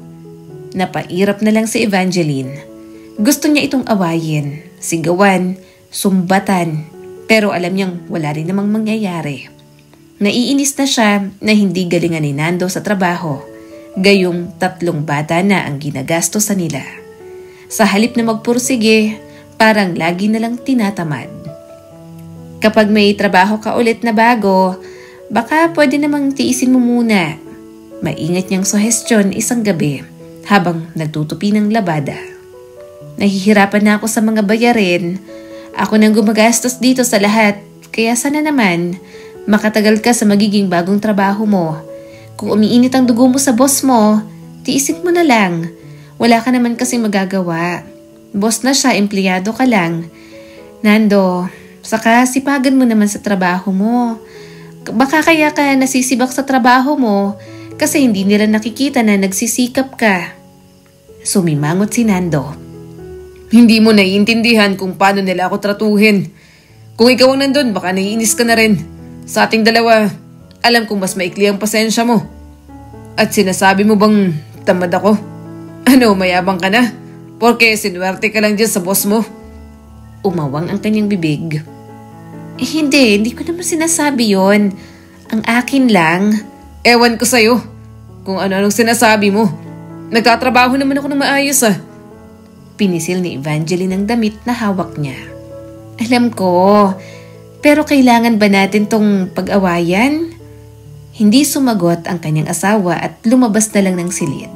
[SPEAKER 2] Napairap na lang si Evangeline. Gusto niya itong awayin, sigawan, sumbatan. Pero alam niyang wala rin namang mangyayari. Naiinis na siya na hindi galingan ni Nando sa trabaho. Gayong 3 bata na ang ginagastos sa nila. Sa halip na magpursige, parang lagi na lang tinatamad. Kapag may trabaho ka ulit na bago, baka pwede namang tiisin mo muna. Maingat niyang suhestyon isang gabi habang nagtutupi ng labada. Nahihirapan na ako sa mga bayarin. Ako nang gumagastos dito sa lahat, kaya sana naman makatagal ka sa magiging bagong trabaho mo. Kung umiinit ang dugo mo sa boss mo, tiisin mo na lang. Wala ka naman kasing magagawa. Boss na siya, empleyado ka lang. Nando, saka sipagan mo naman sa trabaho mo. Baka kaya ka nasisibak sa trabaho mo kasi hindi nila nakikita na nagsisikap ka. Sumimangot si Nando.
[SPEAKER 1] Hindi mo naiintindihan kung paano nila ako tratuhin. Kung ikaw ang nandun, baka naiinis ka na rin. Sa ating dalawa, alam kong mas maikli ang pasensya mo. At sinasabi mo bang tamad ako? Ano, mayabang ka na? Porque sinuwerte ka lang dyan sa boss mo.
[SPEAKER 2] Umawang ang kanyang bibig. Hindi ko naman sinasabi yon. Ang akin lang.
[SPEAKER 1] Ewan ko sa'yo kung ano-anong sinasabi mo. Nagtatrabaho naman ako ng maayos ah.
[SPEAKER 2] Pinisil ni Evangeline ang damit na hawak niya. Alam ko, pero kailangan ba natin tong pag-awayan? Hindi sumagot ang kanyang asawa at lumabas na lang ng silid.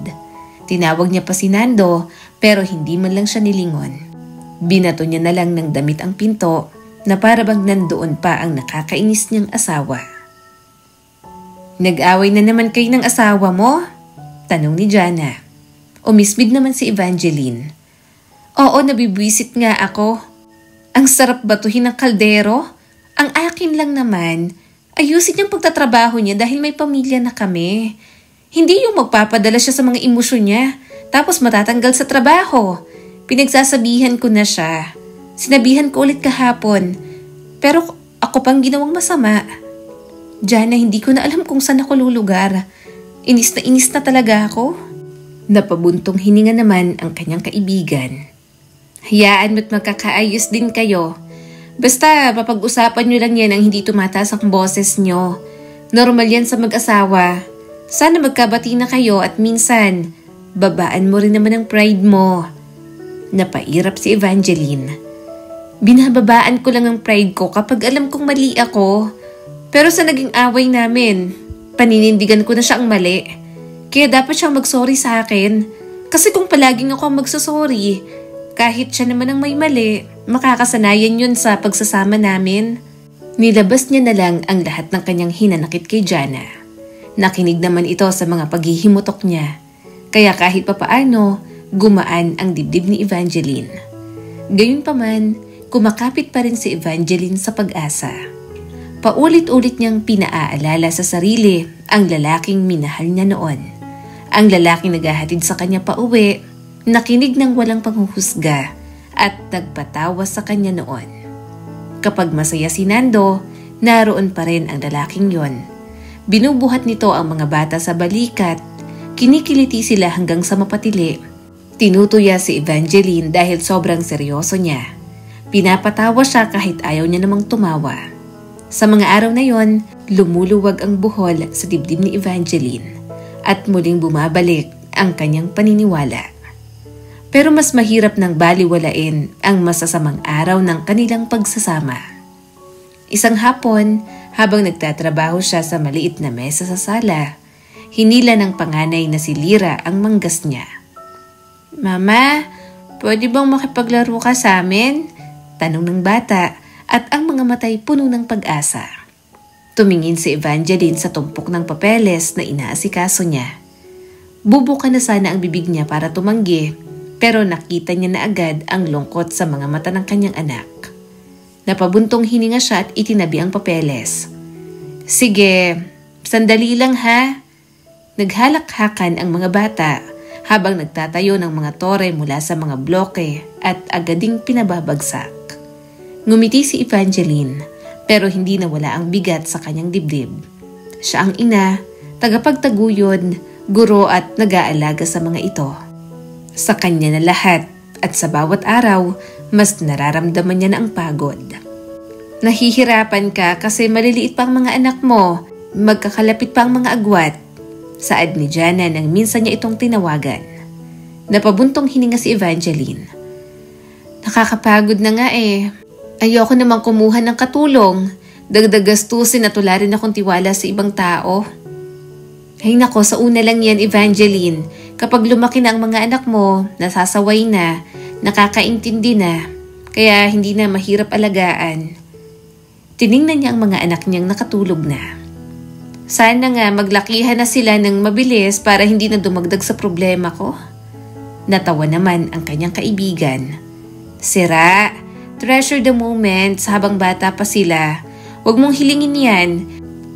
[SPEAKER 2] Tinawag niya pa si Nando pero hindi man lang siya nilingon. Binato niya na lang ng damit ang pinto na para bang nandoon pa ang nakakainis niyang asawa. Nag-away na naman kayo ng asawa mo? Tanong ni Jana. Umismid naman si Evangeline. Oo, nabibwisit nga ako. Ang sarap batuhin ng kaldero. Ang akin lang naman, ayusin niyang pagtatrabaho niya dahil may pamilya na kami. Hindi yung magpapadala siya sa mga emosyon niya, tapos matatanggal sa trabaho. Pinagsasabihan ko na siya. Sinabihan ko ulit kahapon. Pero ako pang ginawang masama. Jana, hindi ko na alam kung saan ako lulugar. Inis na talaga ako. Napabuntong hininga naman ang kanyang kaibigan. Hayaan mo't magkakaayos din kayo. Basta papag-usapan nyo lang yan ang hindi tumataas ang boses nyo. Normal yan sa mag-asawa. Sana magkabati na kayo at minsan, babaan mo rin naman ang pride mo. Napairap si Evangeline. Binababaan ko lang ang pride ko kapag alam kong mali ako. Pero sa naging away namin, paninindigan ko na siya ang mali. Kaya dapat siyang mag-sorry sa akin. Kasi kung palaging ako ang magsasorry, kahit siya naman ang may mali, makakasanayan yun sa pagsasama namin. Nilabas niya na lang ang lahat ng kanyang hinanakit kay Jana. Nakinig naman ito sa mga paghihimutok niya. Kaya kahit papaano, gumaan ang dibdib ni Evangeline. Gayunpaman, kumakapit pa rin si Evangeline sa Pag-asa. Paulit-ulit niyang pinaaalala sa sarili ang lalaking minahal niya noon. Ang lalaking naghahatid sa kanya pauwi, nakinig ng walang panghuhusga at nagpatawa sa kanya noon. Kapag masaya si Nando, naroon pa rin ang lalaking yon. Binubuhat nito ang mga bata sa balikat, kinikiliti sila hanggang sa mapatili. Tinutuya si Evangeline dahil sobrang seryoso niya. Pinapatawa siya kahit ayaw niya namang tumawa. Sa mga araw na yon, lumuluwag ang buhol sa dibdib ni Evangeline at muling bumabalik ang kanyang paniniwala. Pero mas mahirap nang baliwalain ang masasamang araw ng kanilang pagsasama. Isang hapon, habang nagtatrabaho siya sa maliit na mesa sa sala, hinila ng panganay na si Lira ang manggas niya. "Mama, pwede bang makipaglaro ka sa amin?" tanong ng bata at ang mga matay puno ng pag-asa. Tumingin si Evangeline sa tumpok ng papeles na inaasikaso niya. Bubuka na sana ang bibig niya para tumanggi, pero nakita niya na agad ang lungkot sa mga mata ng kanyang anak. Napabuntong hininga siya at itinabi ang papeles. "Sige, sandali lang ha." Naghalakhakan ang mga bata habang nagtatayo ng mga tore mula sa mga bloke at agading pinababagsak. Ngumiti si Evangeline pero hindi nawala ang bigat sa kanyang dibdib. Siya ang ina, tagapagtaguyod, guro at nag-aalaga sa mga ito. Sa kanya na lahat at sa bawat araw, mas nararamdaman niya na ang pagod. "Nahihirapan ka kasi maliliit pa ang mga anak mo, magkakalapit pa ang mga agwat," saad ni Jana nang minsan niya itong tinawagan. Napabuntong hininga si Evangeline. "Nakakapagod na nga eh. Ayoko namang kumuha ng katulong. Dagdag gastusin at wala rin akong tiwala sa ibang tao." "Ay nako, sa una lang yan, Evangeline. Kapag lumaki na ang mga anak mo, nasasaway na, nakakaintindi na, kaya hindi na mahirap alagaan." Tiningnan niya ang mga anak niyang nakatulog na. "Sana nga maglakihan na sila ng mabilis para hindi na dumagdag sa problema ko." Natawa naman ang kanyang kaibigan. "Sira, treasure the moments habang bata pa sila. Huwag mong hilingin yan.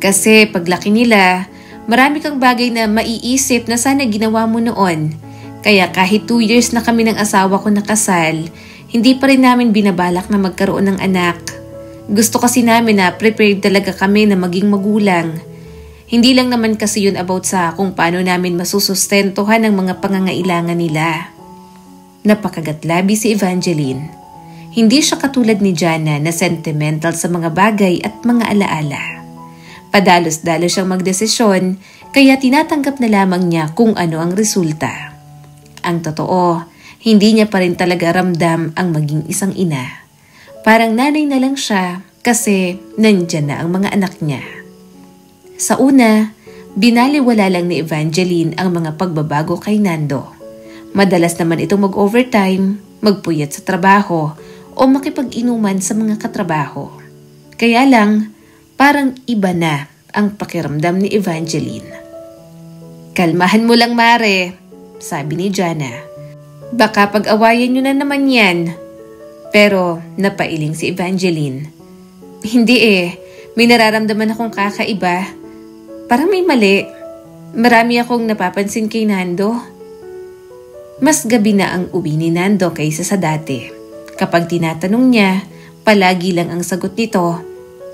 [SPEAKER 2] Kasi paglaki nila, marami kang bagay na maiisip na sana ginawa mo noon. Kaya kahit 2 years na kami ng asawa ko nakasal, hindi pa rin namin binabalak na magkaroon ng anak. Gusto kasi namin na prepared talaga kami na maging magulang. Hindi lang naman kasi yun about sa kung paano namin masusustentuhan ang mga pangangailangan nila." Napakagatlabi si Evangeline. Hindi siya katulad ni Jana na sentimental sa mga bagay at mga alaala. Padalos-dalos siyang magdesisyon, kaya tinatanggap na lamang niya kung ano ang resulta. Ang totoo, hindi niya pa rin talaga ramdam ang maging isang ina. Parang nanay na lang siya kasi nandyan na ang mga anak niya. Sa una, binaliwala lang ni Evangeline ang mga pagbabago kay Nando. Madalas naman itong mag-overtime, magpuyat sa trabaho, o makipag-inuman sa mga katrabaho. Kaya lang, parang iba na ang pakiramdam ni Evangeline. "Kalmahan mo lang, Mare," sabi ni Jana. "Baka pag-awayan nyo na naman yan." Pero napailing si Evangeline. "Hindi eh, may nararamdaman akong kakaiba. Parang may mali. Marami akong napapansin kay Nando." Mas gabi na ang uwi ni Nando kaysa sa dati. Kapag tinatanong niya, palagi lang ang sagot nito,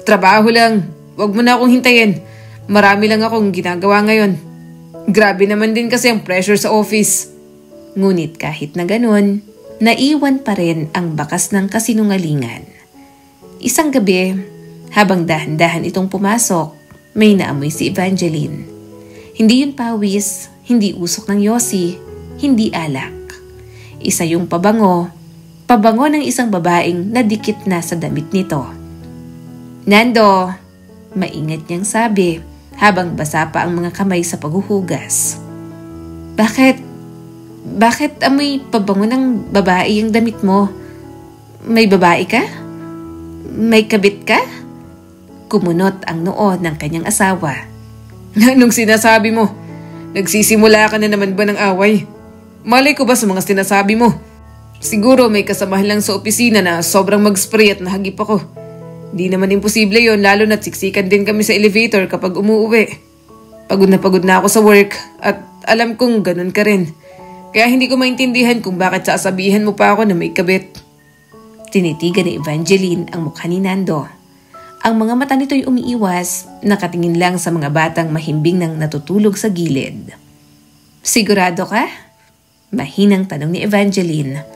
[SPEAKER 2] "Trabaho lang, wag mo na akong hintayin. Marami lang akong ginagawa ngayon. Grabe naman din kasi ang pressure sa office." Ngunit kahit na ganun, naiwan pa rin ang bakas ng kasinungalingan. Isang gabi, habang dahan-dahan itong pumasok, may naamoy si Evangeline. Hindi yun pawis, hindi usok ng yosi, hindi alak. Isa yung pabango ng isang babaeng nadikit na sa damit nito. "Nando," maingat niyang sabi habang basa pa ang mga kamay sa paghuhugas. Bakit amoy pabango ng babae yung damit mo? May babae ka? May kabit ka?" Kumunot ang noo ng kanyang asawa. "Anong sinasabi mo? Nagsisimula ka na naman ba ng away? Malay ko ba sa mga sinasabi mo?
[SPEAKER 1] Siguro may kasamahan lang sa opisina na sobrang mag-spray at nahagip ako. Di naman imposible yon, lalo na't siksikan din kami sa elevator kapag umuuwi. Pagod na ako sa work at alam kong ganun ka rin. Kaya hindi ko maintindihan kung bakit sasabihan mo pa ako na may kabit.
[SPEAKER 2] Tinitigan ni Evangeline ang mukha ni Nando. Ang mga mata nito'y umiiwas, nakatingin lang sa mga batang mahimbing nang natutulog sa gilid. Sigurado ka? Mahinang tanong ni Evangeline.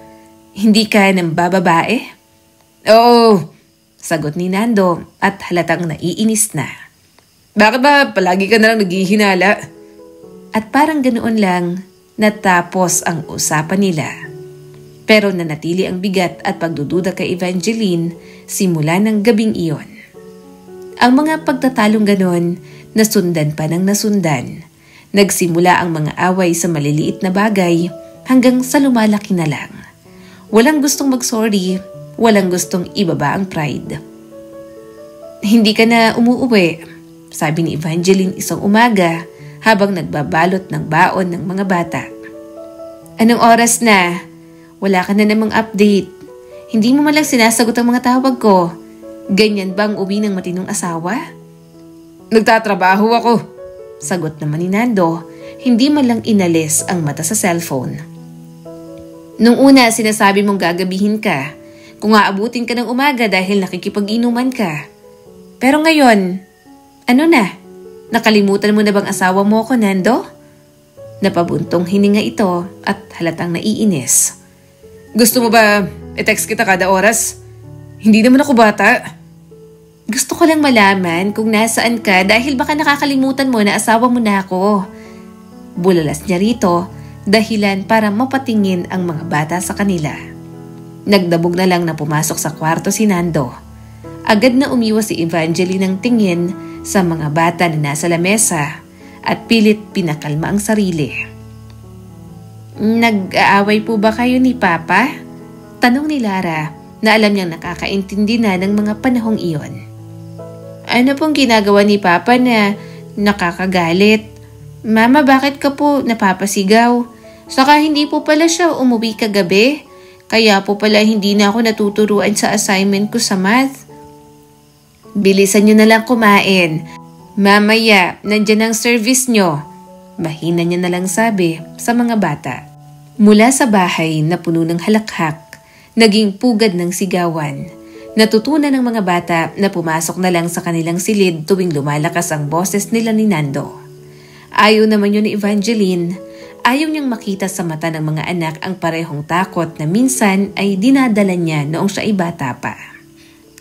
[SPEAKER 2] Hindi ka nang bababae?
[SPEAKER 1] Oo,
[SPEAKER 2] sagot ni Nando at halatang naiinis na.
[SPEAKER 1] Bakit ba palagi ka na lang naghihinala?
[SPEAKER 2] At parang ganoon lang, natapos ang usapan nila. Pero nanatili ang bigat at pagdududa kay Evangeline simula ng gabing iyon. Ang mga pagtatalong ganon, nasundan pa ng nasundan. Nagsimula ang mga away sa maliliit na bagay hanggang sa lumalaki na lang. Walang gustong mag-sorry, walang gustong ibaba ang pride. Hindi ka na umuuwi, sabi ni Evangeline isang umaga habang nagbabalot ng baon ng mga bata. Anong oras na? Wala ka na namang update. Hindi mo malang sinasagot ang mga tawag ko. Ganyan bang uwi ng matinong asawa?
[SPEAKER 1] Nagtatrabaho ako,
[SPEAKER 2] sagot naman ni Nando, hindi man lang inalis ang mata sa cellphone. Nung una sinasabi mong gagabihin ka, kung aabutin ka ng umaga dahil nakikipag-inuman ka. Pero ngayon, ano na? Nakalimutan mo na bang asawa mo ko, Nando? Napabuntong hininga ito at halatang naiinis.
[SPEAKER 1] Gusto mo ba i-text kita kada oras? Hindi naman ako bata.
[SPEAKER 2] Gusto ko lang malaman kung nasaan ka dahil baka nakakalimutan mo na asawa mo na ako. Bulalas niya rito, dahilan para mapatingin ang mga bata sa kanila. Nagdabog na lang na pumasok sa kwarto si Nando. Agad na umiwas si Evangeline ng tingin sa mga bata na nasa lamesa at pilit pinakalma ang sarili. Nag-aaway po ba kayo ni Papa? Tanong ni Lara na alam niyang nakakaintindi na ng mga panahong iyon. Ano pong ginagawa ni Papa na nakakagalit? Mama, bakit ka po napapasigaw? Saka hindi po pala siya umuwi kagabi. Kaya po pala hindi na ako natuturuan sa assignment ko sa math. Bilisan niyo na lang kumain. Mamaya, nandyan ang service niyo. Mahina niya na lang sabi sa mga bata. Mula sa bahay na puno ng halakhak, naging pugad ng sigawan. Natutunan ng mga bata na pumasok na lang sa kanilang silid tuwing lumalakas ang boses nila ni Nando. Ayaw naman yun ni Evangeline. Ayaw niyang makita sa mata ng mga anak ang parehong takot na minsan ay dinadala niya noong siya ay bata pa.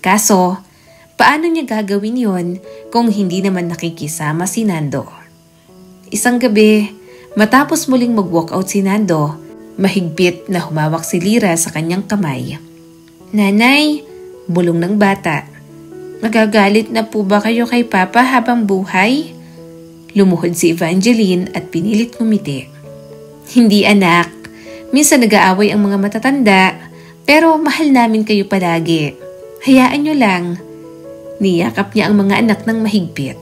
[SPEAKER 2] Kaso, paano niya gagawin yon kung hindi naman nakikisama si Nando? Isang gabi, matapos muling mag-walkout si Nando, mahigpit na humawak si Lyra sa kanyang kamay. Nanay, bulong ng bata. Magagalit na po ba kayo kay Papa habang buhay? Lumuhod si Evangeline at pinilit ngumiti. Hindi anak, minsan nag-aaway ang mga matatanda, pero mahal namin kayo palagi. Hayaan nyo lang. Niyakap niya ang mga anak ng mahigpit.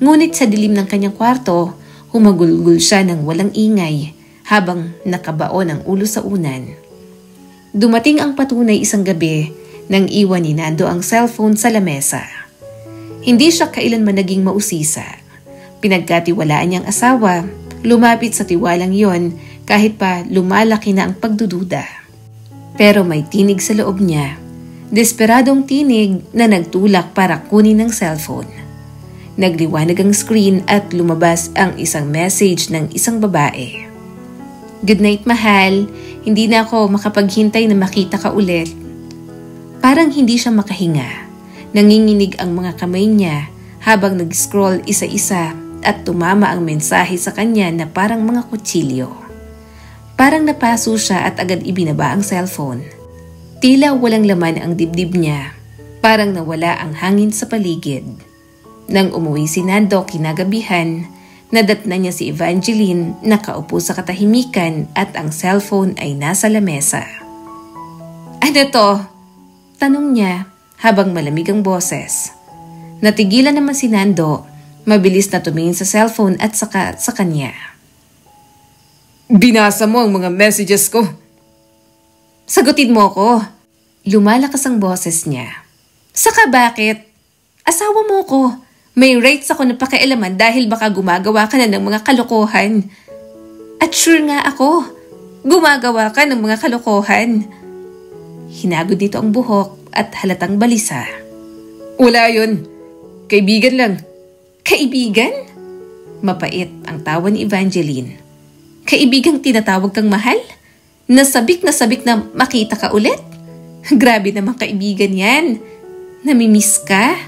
[SPEAKER 2] Ngunit sa dilim ng kanyang kwarto, humagulgul siya ng walang ingay habang nakabaon ang ulo sa unan. Dumating ang patunay isang gabi nang iwan ni Nando ang cellphone sa lamesa. Hindi siya kailanman naging mausisa. Pinagkatiwalaan niyang asawa, lumapit sa tiwalang yon kahit pa lumalaki na ang pagdududa. Pero may tinig sa loob niya, desperadong tinig na nagtulak para kunin ang cellphone. Nagliwanag ang screen at lumabas ang isang message ng isang babae. Good night, mahal. Hindi na ako makapaghintay na makita ka ulit. Parang hindi siya makahinga. Nanginginig ang mga kamay niya habang nag-scroll isa-isa at tumama ang mensahe sa kanya na parang mga kutsilyo. Parang napaso siya at agad ibinaba ang cellphone. Tila walang laman ang dibdib niya. Parang nawala ang hangin sa paligid. Nang umuwi si Nando kinagabihan, nadatna niya si Evangeline nakaupo sa katahimikan at ang cellphone ay nasa lamesa. Ano to? Tanong niya habang malamig ang boses. Natigilan naman si Nando, mabilis na tumingin sa cellphone at saka sa kanya.
[SPEAKER 1] Binasa mo ang mga messages ko.
[SPEAKER 2] Sagutin mo ko. Lumalakas ang boses niya. Saka bakit? Asawa mo ko. May rights ako na pakialaman dahil baka gumagawa ka na ng mga kalokohan. At sure nga ako, gumagawa ka ng mga kalokohan. Hinagod nito ang buhok at halatang balisa.
[SPEAKER 1] Wala yun. Kaibigan lang.
[SPEAKER 2] Kaibigan? Mapait ang tawa ni Evangeline. Kaibigang tinatawag kang mahal? Nasabik na makita ka ulit? Grabe naman kaibigan yan. Namimiss ka?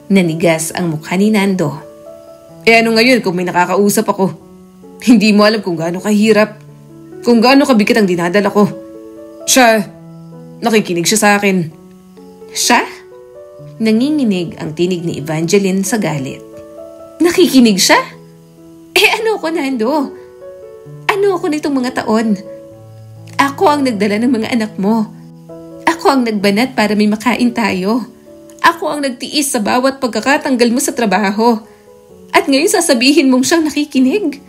[SPEAKER 2] Nanigas ang mukha ni Nando.
[SPEAKER 1] Ano ngayon kung may nakakausap ako? Hindi mo alam kung gaano kahirap, kung gaano kabigat ang dinadala ko. Siya, nakikinig siya sa akin.
[SPEAKER 2] Siya? Nanginginig ang tinig ni Evangeline sa galit. Nakikinig siya? Ano ko, Nando? Ano ako nitong mga taon? Ako ang nagdala ng mga anak mo. Ako ang nagbanat para may makain tayo. Ako ang nagtiis sa bawat pagkakatanggal mo sa trabaho. At ngayon sasabihin mong siyang nakikinig?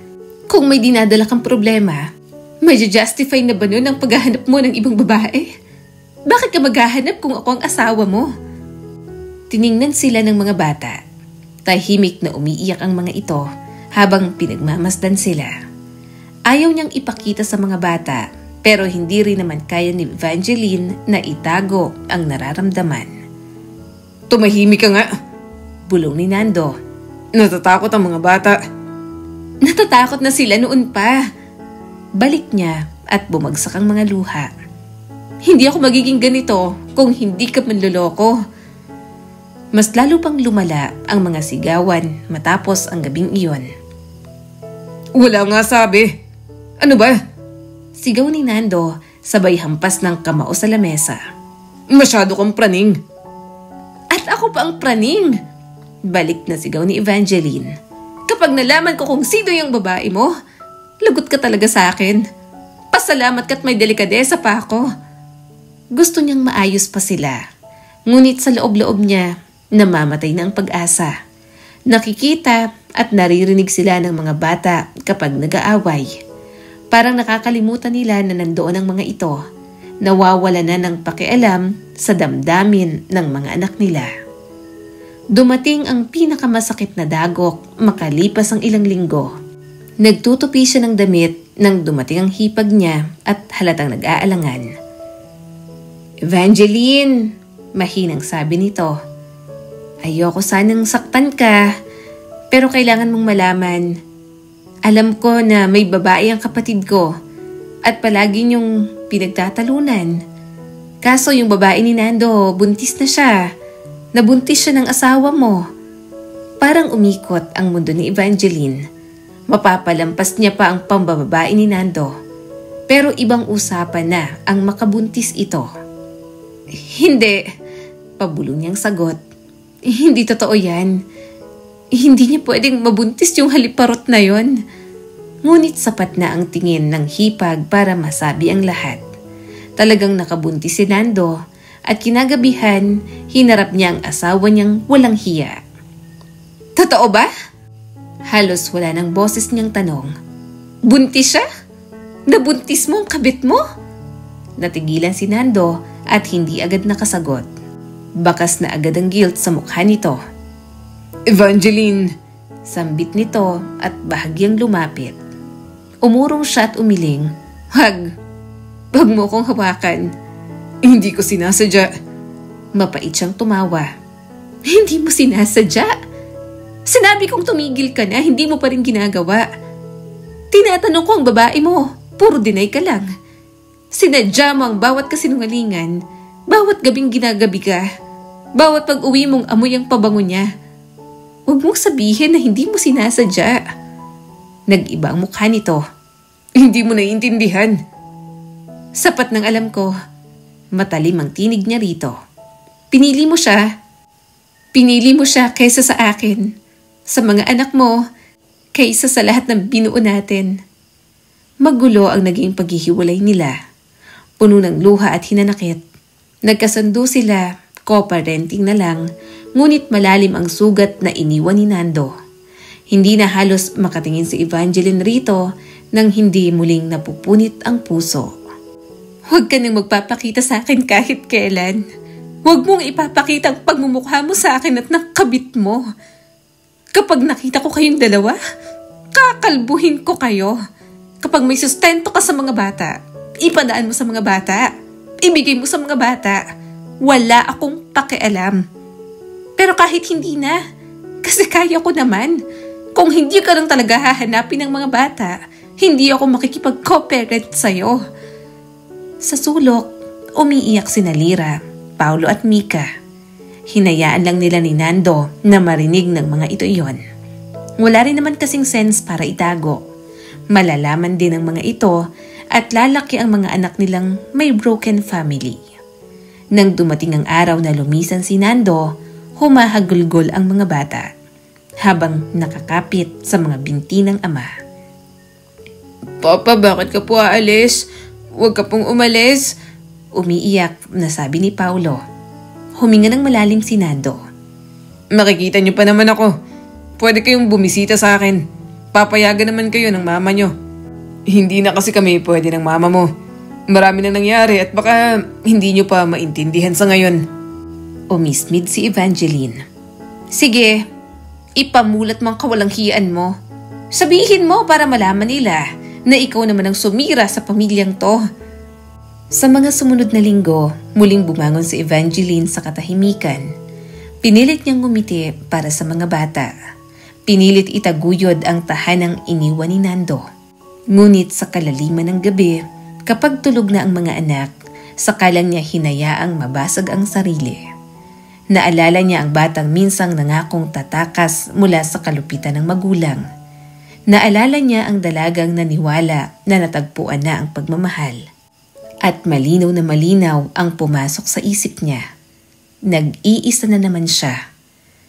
[SPEAKER 2] Kung may dinadala kang problema, may justify na ba nun ang paghahanap mo ng ibang babae? Bakit ka maghahanap kung ako ang asawa mo? Tiningnan sila ng mga bata. Tahimik na umiiyak ang mga ito habang pinagmamasdan sila. Ayaw niyang ipakita sa mga bata pero hindi rin naman kaya ni Evangeline na itago ang nararamdaman.
[SPEAKER 1] Tumahimik ka nga.
[SPEAKER 2] Bulong ni Nando.
[SPEAKER 1] Natatakot ang mga bata.
[SPEAKER 2] Natatakot na sila noon pa. Balik niya at bumagsak ang mga luha. Hindi ako magiging ganito kung hindi ka manloloko. Mas lalo pang lumala ang mga sigawan matapos ang gabing iyon.
[SPEAKER 1] Wala nga sabi. Ano ba?
[SPEAKER 2] Sigaw ni Nando sabay hampas ng kamao sa lamesa.
[SPEAKER 1] Masyado kang praning.
[SPEAKER 2] At ako pa ang praning. Balik na sigaw ni Evangeline. Kapag nalaman ko kung sino yung babae mo, lagot ka talaga sa akin. Pasalamat ka't may delikadesa pa ako. Gusto niyang maayos pa sila. Ngunit sa loob-loob niya, namamatay na ang pag-asa. Nakikita at naririnig sila ng mga bata kapag nag-aaway. Parang nakakalimutan nila na nandoon ang mga ito. Nawawala na ng pakialam sa damdamin ng mga anak nila. Dumating ang pinakamasakit na dagok makalipas ang ilang linggo. Nagtutupi siya ng damit nang dumating ang hipag niya at halatang nag-aalangan. Evangeline, mahinang sabi nito. Ayoko sanang saktan ka, pero kailangan mong malaman. Alam ko na may babae ang kapatid ko at palagi niyong pinagtatalunan. Kaso yung babae ni Nando, buntis na siya. Nabuntis siya ng asawa mo. Parang umikot ang mundo ni Evangeline. Mapapalampas niya pa ang pambababae ni Nando. Pero ibang usapan na ang makabuntis ito. Hindi, pabulong niyang sagot. Hindi totoo yan. Hindi niya pwedeng mabuntis yung haliparot na yon. Ngunit sapat na ang tingin ng hipag para masabi ang lahat. Talagang nakabuntis si Nando at kinagabihan hinarap niya ang asawa niyang walang hiya. Totoo ba? Halos wala ng boses niyang tanong. Buntis siya? Nabuntis mo ang kabit mo? Natigilan si Nando at hindi agad nakasagot. Bakas na agad ang guilt sa mukha nito.
[SPEAKER 1] Evangeline!
[SPEAKER 2] Sambit nito at bahagyang lumapit. Umurong siya at umiling. Wag mo kong hawakan.
[SPEAKER 1] Hindi ko sinasadya.
[SPEAKER 2] Mapait siyang tumawa. Hindi mo sinasadya? Sinabi kong tumigil ka na, hindi mo pa rin ginagawa. Tinatanong ko ang babae mo, puro deny ka lang. Sinadya mo ang bawat kasinungalingan, bawat gabing ginagabi ka, bawat pag-uwi mong amoy ang pabango niya. Huwag mong sabihin na hindi mo sinasadya. Nag-iba ang mukha nito.
[SPEAKER 1] Hindi mo naiintindihan.
[SPEAKER 2] Sapat ng alam ko. Matalim ang tinig niya rito. Pinili mo siya. Pinili mo siya kaysa sa akin. Sa mga anak mo, kaysa sa lahat ng binuo natin. Magulo ang naging paghihiwalay nila. Puno ng luha at hinanakit. Nagkasundo sila, co-parenting na lang, ngunit malalim ang sugat na iniwan ni Nando. Hindi na halos makatingin si Evangeline rito nang hindi muling napupunit ang puso. Huwag ka nang magpapakita sa akin kahit kailan. Huwag mong ipapakita ang pagmumukha mo sa akin at ng kabit mo. Kapag nakita ko kayong dalawa, kakalbuhin ko kayo. Kapag may sustento ka sa mga bata, ipadaan mo sa mga bata. Ibigay mo sa mga bata. Wala akong pakialam. Pero kahit hindi na, kasi kaya ko naman. Kung hindi ka lang talaga hahanapin ng mga bata, hindi ako makikipag-cooperate sa'yo. Sa sulok, umiiyak sina Lyra, Paulo at Mika. Hinayaan lang nila ni Nando na marinig ng mga ito iyon. Wala rin naman kasing sense para itago. Malalaman din ng mga ito at lalaki ang mga anak nilang may broken family. Nang dumating ang araw na lumisan si Nando, humahagulgol ang mga bata habang nakakapit sa mga binti ng ama.
[SPEAKER 1] Papa, bakit ka po aalis? Huwag ka pong umalis.
[SPEAKER 2] Umiiyak na sabi ni Paulo. Huminga ng malalim si Nando.
[SPEAKER 1] Makikita niyo pa naman ako. Pwede kayong bumisita sa akin. Papayagan naman kayo ng mama niyo. Hindi na kasi kami pwede ng mama mo. Marami na nangyari at baka hindi niyo pa maintindihan sa ngayon.
[SPEAKER 2] Umismid si Evangeline. Sige, ipamulat mo ang kawalang hiyaan mo. Sabihin mo para malaman nila na ikaw naman ang sumira sa pamilyang to. Sa mga sumunod na linggo, muling bumangon si Evangeline sa katahimikan. Pinilit niyang ngumiti para sa mga bata. Pinilit itaguyod ang tahanang iniwan ni Nando. Ngunit sa kalaliman ng gabi, kapag tulog na ang mga anak, saka lang niya hinayaang mabasag ang sarili. Naalala niya ang batang minsang nangakong tatakas mula sa kalupitan ng magulang. Naalala niya ang dalagang naniwala na natagpuan na ang pagmamahal. At malinaw na malinaw ang pumasok sa isip niya. Nag-iisa na naman siya.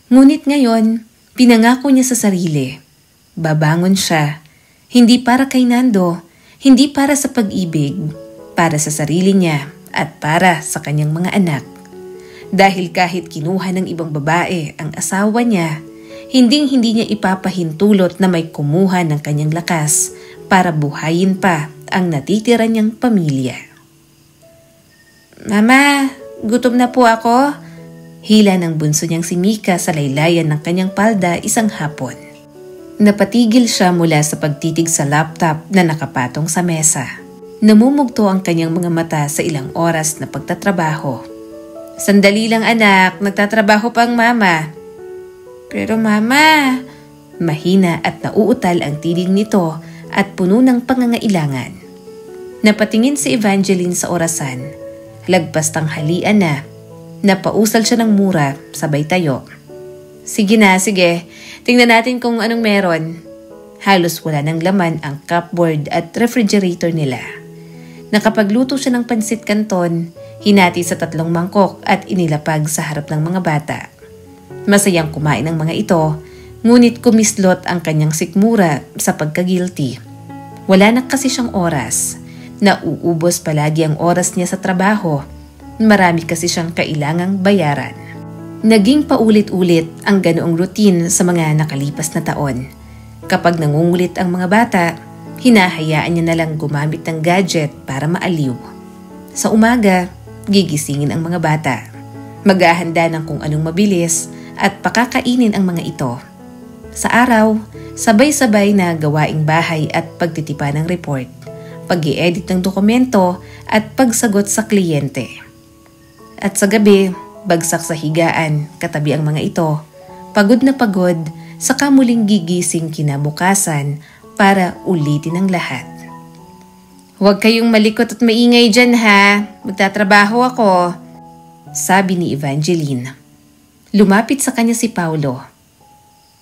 [SPEAKER 2] Ngunit ngayon, pinangako niya sa sarili. Babangon siya. Hindi para kay Nando, hindi para sa pag-ibig, para sa sarili niya at para sa kanyang mga anak. Dahil kahit kinuha ng ibang babae ang asawa niya, hindi niya ipapahintulot na may kumuha ng kanyang lakas para buhayin pa ang natitira niyang pamilya. Mama, gutom na po ako. Hila ng bunso niyang si Mika sa laylayan ng kanyang palda isang hapon. Napatigil siya mula sa pagtitig sa laptop na nakapatong sa mesa. Namumugto ang kanyang mga mata sa ilang oras na pagtatrabaho. Sandali lang anak, nagtatrabaho pa ang mama. Pero mama, mahina at nauutal ang tinig nito at puno ng pangangailangan. Napatingin si Evangeline sa orasan. Lagpas tanghalian na. Napausal siya ng mura, sabay tayo. Sige na, sige. Tingnan natin kung anong meron. Halos wala ng laman ang cupboard at refrigerator nila. Nakapagluto siya ng pansit canton, hinati sa 3 mangkok at inilapag sa harap ng mga bata. Masayang kumain ang mga ito, ngunit kumislot ang kanyang sikmura sa pagka-guilty. Wala na kasi siyang oras. Nauubos palagi ang oras niya sa trabaho. Marami kasi siyang kailangang bayaran. Naging paulit-ulit ang ganoong routine sa mga nakalipas na taon. Kapag nangungulit ang mga bata, hinahayaan niya na lang gumamit ng gadget para maaliw. Sa umaga, gigisingin ang mga bata. Maghahanda ng kung anong mabilis at pakakainin ang mga ito. Sa araw, sabay-sabay na gawaing bahay at pagtitipa ng report, pag-i-edit ng dokumento at pagsagot sa kliyente. At sa gabi, bagsak sa higaan, katabi ang mga ito, pagod na pagod, saka muling gigising kinabukasan para ulitin ang lahat. Huwag kayong malikot at maingay dyan ha, magtatrabaho ako, sabi ni Evangeline. Lumapit sa kanya si Paulo.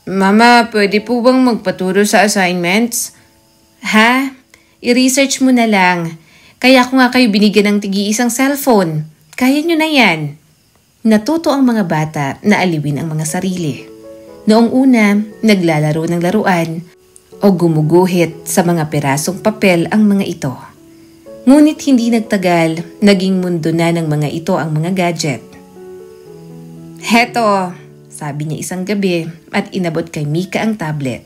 [SPEAKER 1] Mama, pwede po bang magpaturo sa assignments?
[SPEAKER 2] Ha? I-research mo na lang. Kaya ko nga kayo binigyan ng tig-iisang cellphone. Kaya nyo na yan. Natuto ang mga bata na aliwin ang mga sarili. Noong una, naglalaro ng laruan o gumuguhit sa mga perasong papel ang mga ito. Ngunit hindi nagtagal, naging mundo na ng mga ito ang mga gadget. Heto, sabi niya isang gabi at inabot kay Mika ang tablet.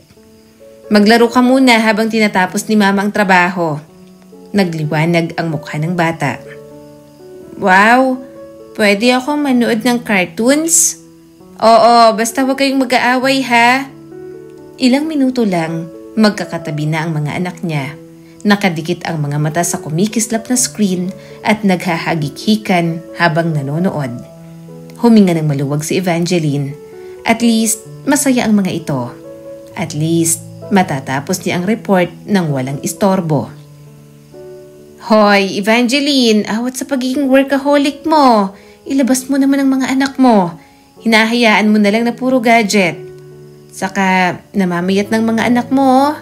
[SPEAKER 2] Maglaro ka muna habang tinatapos ni Mama ang trabaho. Nagliwanag ang mukha ng bata. Wow, pwede ako manood ng cartoons? Oo, basta huwag kayong mag-aaway ha. Ilang minuto lang, magkakatabi na ang mga anak niya. Nakadikit ang mga mata sa kumikislap na screen at naghahagikhikan habang nanonood. Huminga ng maluwag si Evangeline. At least, masaya ang mga ito. At least, matatapos niya ang report ng walang istorbo. Hoy, Evangeline, awat sa pagiging workaholic mo. Ilabas mo naman ang mga anak mo. Hinahayaan mo na lang na puro gadget. Saka, namamayat ng mga anak mo.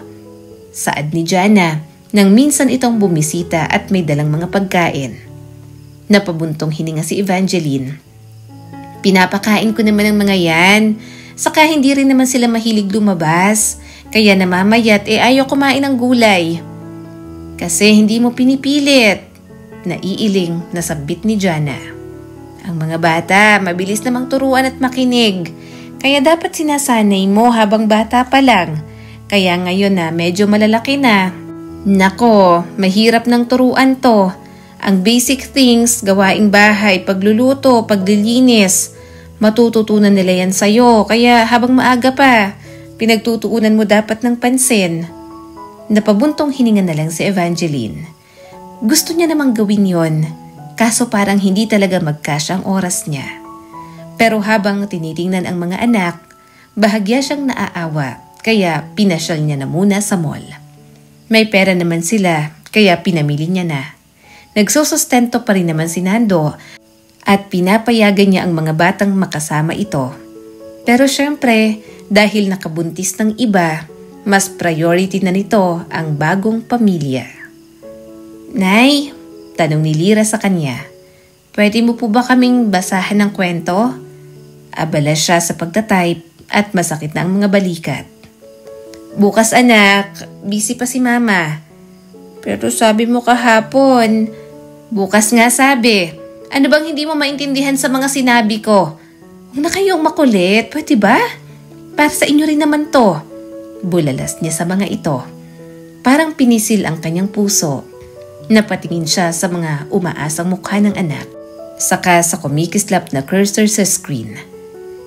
[SPEAKER 2] Saad ni Jana, nang minsan itong bumisita at may dalang mga pagkain. Napabuntong hininga si Evangeline. Pinapakain ko naman ang mga yan. Saka hindi rin naman sila mahilig lumabas. Kaya namamayat ayaw kumain ng gulay. Kasi hindi mo pinipilit. Naiiling na sabit ni Jana. Ang mga bata mabilis namang turuan at makinig. Kaya dapat sinasanay mo habang bata pa lang. Kaya ngayon na medyo malalaki na. Nako, mahirap ng turuan to. Ang basic things, gawaing bahay, pagluluto, paglilinis. Matututunan nila yan sa'yo, kaya habang maaga pa, pinagtutuunan mo dapat ng pansin. Napabuntong hininga na lang si Evangeline. Gusto niya namang gawin yon, kaso parang hindi talaga magkasya ang oras niya. Pero habang tinitingnan ang mga anak, bahagya siyang naaawa, kaya pinasyal niya na muna sa mall. May pera naman sila, kaya pinamili niya na. Nagsusustento pa rin naman si Nando at pinapayagan niya ang mga batang makasama ito. Pero syempre, dahil nakabuntis ng iba, mas priority na nito ang bagong pamilya. Nay, tanong ni Lyra sa kanya, pwede mo po ba kaming basahan ng kwento? Abala siya sa pagtatype at masakit na ang mga balikat. Bukas anak, busy pa si mama. Pero sabi mo kahapon. Bukas nga sabi. Ano bang hindi mo maintindihan sa mga sinabi ko? Huwag na kayong makulit, pwede ba? Para sa inyo rin naman to. Bulalas niya sa mga ito. Parang pinisil ang kanyang puso. Napatingin siya sa mga umaasang mukha ng anak. Saka sa kumikislap na cursor sa screen.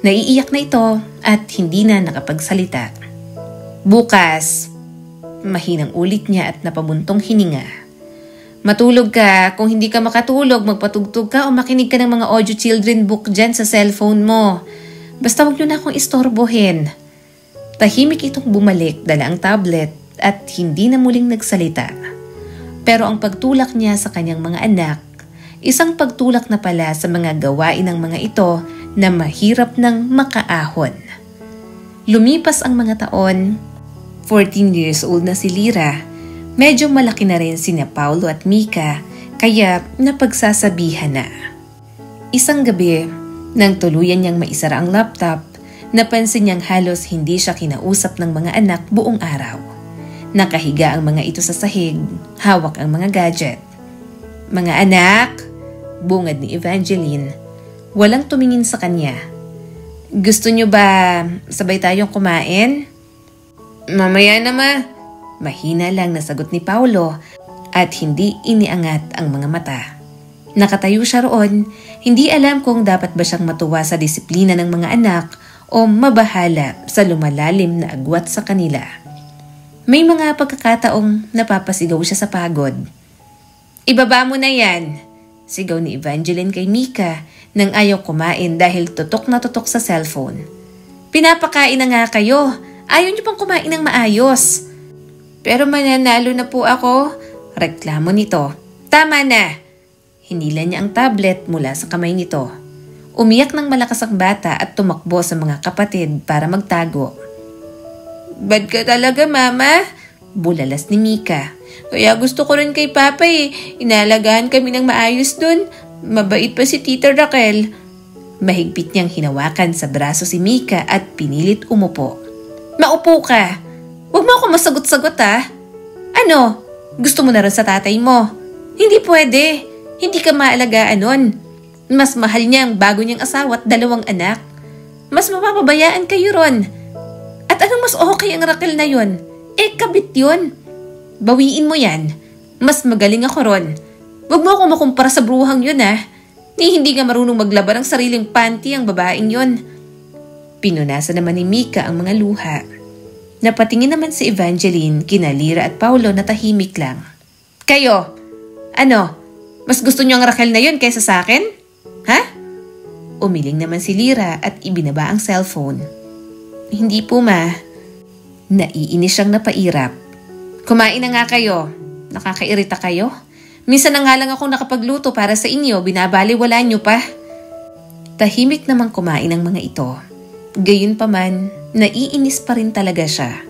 [SPEAKER 2] Naiiyak na ito at hindi na nakapagsalita. Bukas, mahinang ulit niya at napabuntong hininga. Matulog ka, kung hindi ka makatulog, magpatugtog ka o makinig ka ng mga audio children book dyan sa cellphone mo. Basta wag nyo na akong istorbohin. Tahimik itong bumalik, dala ang tablet at hindi na muling nagsalita. Pero ang pagtulak niya sa kanyang mga anak, isang pagtulak na pala sa mga gawain ng mga ito na mahirap nang makaahon. Lumipas ang mga taon. 14 years old na si Lyra. Medyo malaki na rin sina Paulo at Mika, kaya napagsasabihan na. Isang gabi, nang tuluyan niyang maisara ang laptop, napansin niyang halos hindi siya kinausap ng mga anak buong araw. Nakahiga ang mga ito sa sahig, hawak ang mga gadget. Mga anak, bungad ni Evangeline, walang tumingin sa kanya. Gusto niyo ba sabay tayong kumain? Mamaya na ma. Mahina lang nasagot ni Paulo at hindi iniangat ang mga mata. Nakatayo siya roon, hindi alam kung dapat ba siyang matuwa sa disiplina ng mga anak o mabahala sa lumalalim na agwat sa kanila. May mga pagkakataong napapasigaw siya sa pagod. Ibaba mo na yan, sigaw ni Evangeline kay Mika nang ayaw kumain dahil tutok na tutok sa cellphone. Pinapakain na nga kayo. Ayaw niyo pang kumain ng maayos. Pero mananalo na po ako. Reklamo nito. Tama na. Hinila niya ang tablet mula sa kamay nito. Umiyak ng malakas ang bata at tumakbo sa mga kapatid para magtago. Bad ka talaga mama. Bulalas ni Mika. Kaya gusto ko rin kay Papa Inalagaan kami ng maayos dun. Mabait pa si Tita Raquel. Mahigpit niyang hinawakan sa braso si Mika at pinilit umupo. Maupo ka. Huwag mo ako masagot-sagot ha. Ano? Gusto mo na rin sa tatay mo? Hindi pwede. Hindi ka maalagaan nun. Mas mahal niya ang bago niyang asawa at 2 anak. Mas mapapabayaan kayo ron. At anong mas okay ang Raquel na yun? Kabit yun. Bawiin mo yan. Mas magaling ako ron. Huwag mo akong makumpara sa bruhang yun Ni hindi nga marunong maglaba ng sariling panty ang babaeng yun. Pinunasan naman ni Mika ang mga luha. Napatingin naman si Evangeline kina Lyra at Paulo na tahimik lang. Kayo, ano? Mas gusto niyo ang Raquel na yun kaysa sa akin? Ha? Umiling naman si Lyra at ibinaba ang cellphone. Hindi po ma. Naiinis siyang napairap. Kumain na nga kayo. Nakakairita kayo? Minsan na nga lang akong nakapagluto para sa inyo, binabaliwala niyo pa. Tahimik namang kumain ang mga ito. Gayunpaman, naiinis pa rin talaga siya.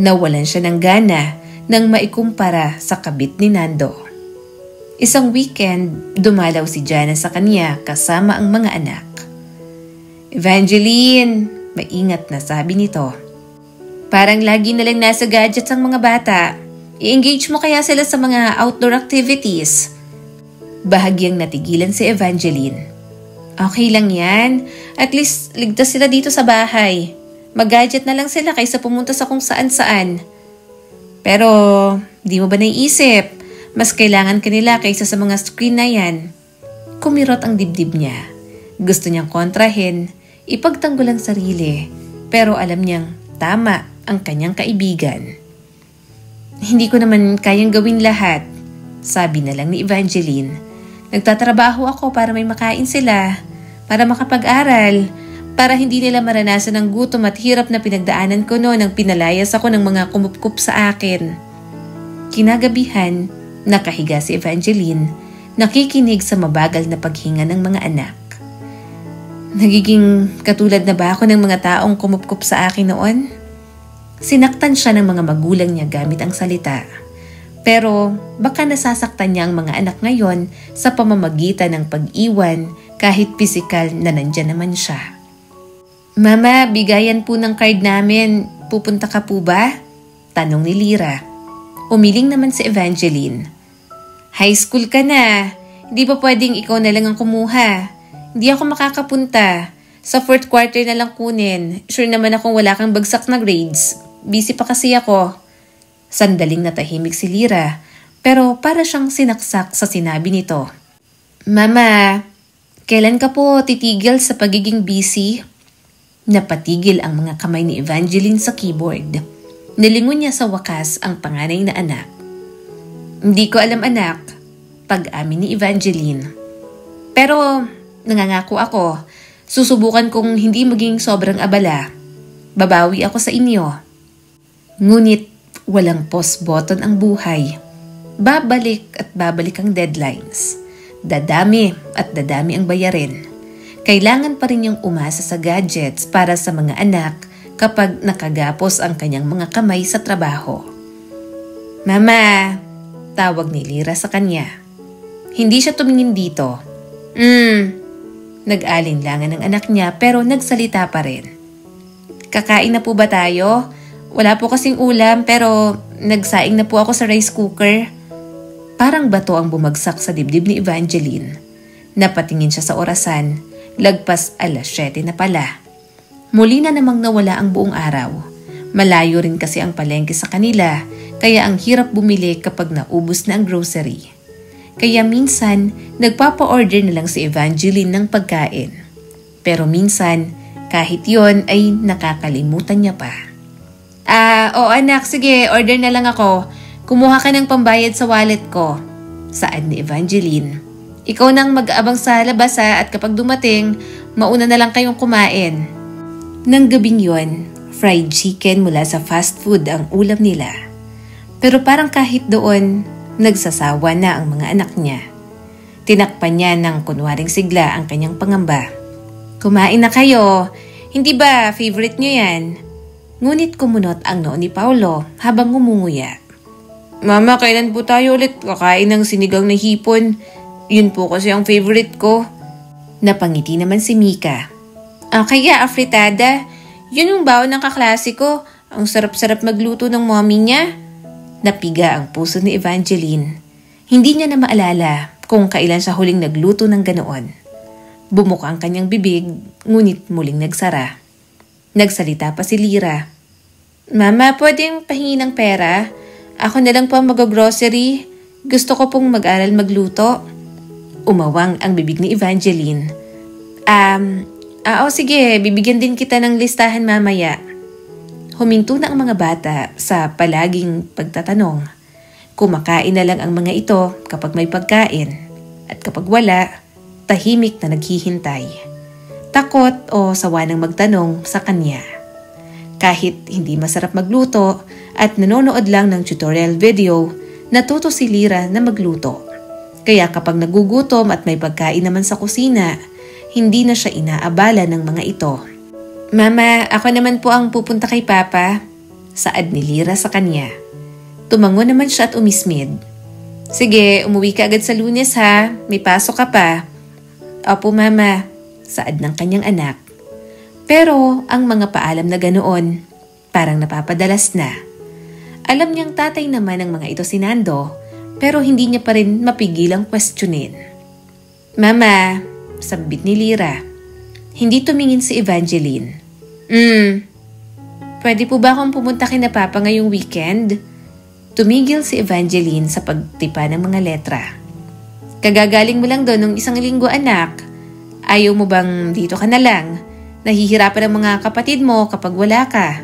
[SPEAKER 2] Nawalan siya ng gana nang maikumpara sa kabit ni Nando. Isang weekend, dumalaw si Jana sa kanya kasama ang mga anak. Evangeline, maingat na sabi nito. Parang lagi na lang nasa gadgets ang mga bata. I-engage mo kaya sila sa mga outdoor activities. Bahagyang natigilan si Evangeline. Okay lang yan. At least ligtas sila dito sa bahay. Mag-gadget na lang sila kaysa pumunta sa kung saan-saan. Pero, di mo ba naiisip? Mas kailangan ka nila kaysa sa mga screen na yan. Kumirot ang dibdib niya. Gusto niyang kontrahin, ipagtanggol ang sarili. Pero alam niyang tama ang kanyang kaibigan. Hindi ko naman kayang gawin lahat, sabi na lang ni Evangeline. Nagtatrabaho ako para may makain sila, para makapag-aral, para hindi nila maranasan ng gutom at hirap na pinagdaanan ko noon nang pinalayas ako ng mga kumupkup sa akin. Kinagabihan, nakahiga si Evangeline, nakikinig sa mabagal na paghinga ng mga anak. Nagiging katulad na ba ako ng mga taong kumupkup sa akin noon? Sinaktan siya ng mga magulang niya gamit ang salita. Pero baka nasasaktan niya ang mga anak ngayon sa pamamagitan ng pag-iwan kahit pisikal na nandyan naman siya. Mama, bigayan po ng card namin. Pupunta ka po ba? Tanong ni Lyra. Umiling naman si Evangeline. High school ka na. Hindi ba pwedeng ikaw na lang ang kumuha? Hindi ako makakapunta. Sa fourth quarter na lang kunin. Sure naman akong wala kang bagsak na grades. Busy pa kasi ako. Sandaling natahimik si Lyra, pero para siyang sinaksak sa sinabi nito. Mama, kailan ka po titigil sa pagiging busy? Napatigil ang mga kamay ni Evangeline sa keyboard. Nilingon niya sa wakas ang panganay na anak. Hindi ko alam anak, pag-amin ni Evangeline. Pero nangangako ako, susubukan kong hindi maging sobrang abala. Babawi ako sa inyo. Ngunit walang pause button ang buhay. Babalik at babalik ang deadlines. Dadami at dadami ang bayarin. Kailangan pa rin niyang umasa sa gadgets para sa mga anak kapag nakagapos ang kanyang mga kamay sa trabaho. Mama, tawag ni Lyra sa kanya. Hindi siya tumingin dito. Nag-alinlangan ang anak niya pero nagsalita pa rin. Kakain na po ba tayo? Wala po kasing ulam pero nagsaing na po ako sa rice cooker. Parang bato ang bumagsak sa dibdib ni Evangeline. Napatingin siya sa orasan. Lagpas 7:00 na pala. Muli na namang nawala ang buong araw. Malayo rin kasi ang palengke sa kanila kaya ang hirap bumili kapag naubos na ang grocery. Kaya minsan nagpapa-order na lang si Evangeline ng pagkain. Pero minsan kahit yon ay nakakalimutan niya pa. Oo anak, sige, order na lang ako. Kumuha ka ng pambayad sa wallet ko. Saad ni Evangeline. Ikaw nang mag-aabang sa labas at kapag dumating, mauna na lang kayong kumain. Nang gabing yon, fried chicken mula sa fast food ang ulam nila. Pero parang kahit doon, nagsasawa na ang mga anak niya. Tinakpan niya ng kunwaring sigla ang kanyang pangamba. Kumain na kayo. Hindi ba favorite niyo yan? Ngunit kumunot ang noo ni Paulo habang ngumunguya. Mama, kailan po tayo ulit kakain ng sinigang na hipon? Yun po kasi ang favorite ko. Napangiti naman si Mika. Kaya afritada, yun yung baon ng kaklase ko. Ang sarap-sarap magluto ng mommy niya. Napiga ang puso ni Evangeline. Hindi niya na maalala kung kailan siya huling nagluto ng ganoon. Bumuka ang kanyang bibig, ngunit muling nagsara. Nagsalita pa si Lyra. Mama, pwedeng pahingi ng pera? Ako na lang po mag-grocery. Gusto ko pong mag-aral magluto. Umawang ang bibig ni Evangeline. Sige, bibigyan din kita ng listahan mamaya. Huminto na ang mga bata sa palaging pagtatanong. Kumakain na lang ang mga ito kapag may pagkain at kapag wala, tahimik na naghihintay. Takot o sawa ng magtanong sa kanya. Kahit hindi masarap magluto at nanonood lang ng tutorial video, natuto si Lyra na magluto. Kaya kapag nagugutom at may pagkain naman sa kusina, hindi na siya inaabala ng mga ito. Mama, ako naman po ang pupunta kay Papa, saad ni Lyra sa kanya. Tumango naman siya at umismid. Sige, umuwi ka agad sa Lunes ha, may pasok ka pa. Opo Mama, saad ng kanyang anak. Pero ang mga paalam na ganoon, parang napapadalas na. Alam niyang tatay naman ng mga ito si Nando, pero hindi niya pa rin mapigilang questionin. Mama, sambit ni Lyra. Hindi tumingin si Evangeline. Pwede po ba akong pumunta kina Papa ngayong weekend? Tumigil si Evangeline sa pagtipa ng mga letra. Kagagaling mo lang doon ng isang linggo anak. Ayaw mo bang dito ka na lang? Nahihirapan ang mga kapatid mo kapag wala ka.